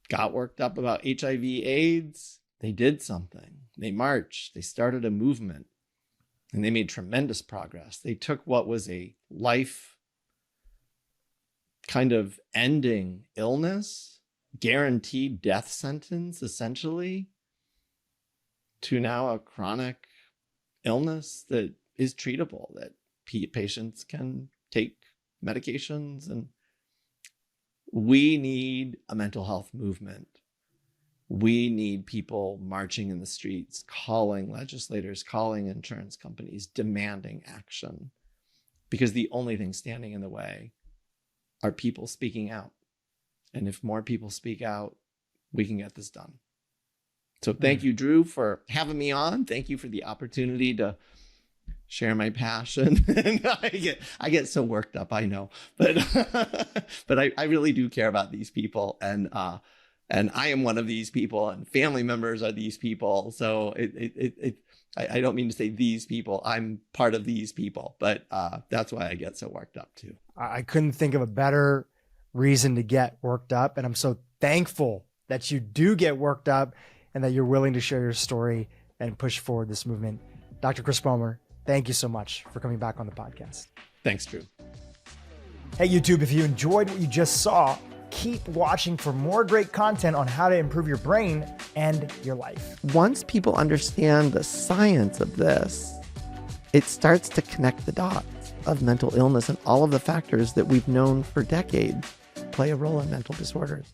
got worked up about HIV, AIDS. They did something. They marched. They started a movement, and they made tremendous progress. They took what was a life kind of ending illness, guaranteed death sentence, essentially, to now a chronic illness that is treatable, that patients can take medications. And we need a mental health movement. We need people marching in the streets, calling legislators, calling insurance companies, demanding action, because the only thing standing in the way are people speaking out. And if more people speak out, we can get this done. So thank you, Dhru, for having me on. Thank you for the opportunity to share my passion. And I get so worked up, I know, but I really do care about these people, and I am one of these people, and family members are these people. So I don't mean to say these people. I'm part of these people, but that's why I get so worked up too.
I couldn't think of a better reason to get worked up, and I'm so thankful that you do get worked up and that you're willing to share your story and push forward this movement. Dr. Chris Boehmer, thank you so much for coming back on the podcast.
Thanks, Dhru.
Hey, YouTube, if you enjoyed what you just saw, keep watching for more great content on how to improve your brain and your life.
Once people understand the science of this, it starts to connect the dots of mental illness and all of the factors that we've known for decades play a role in mental disorders.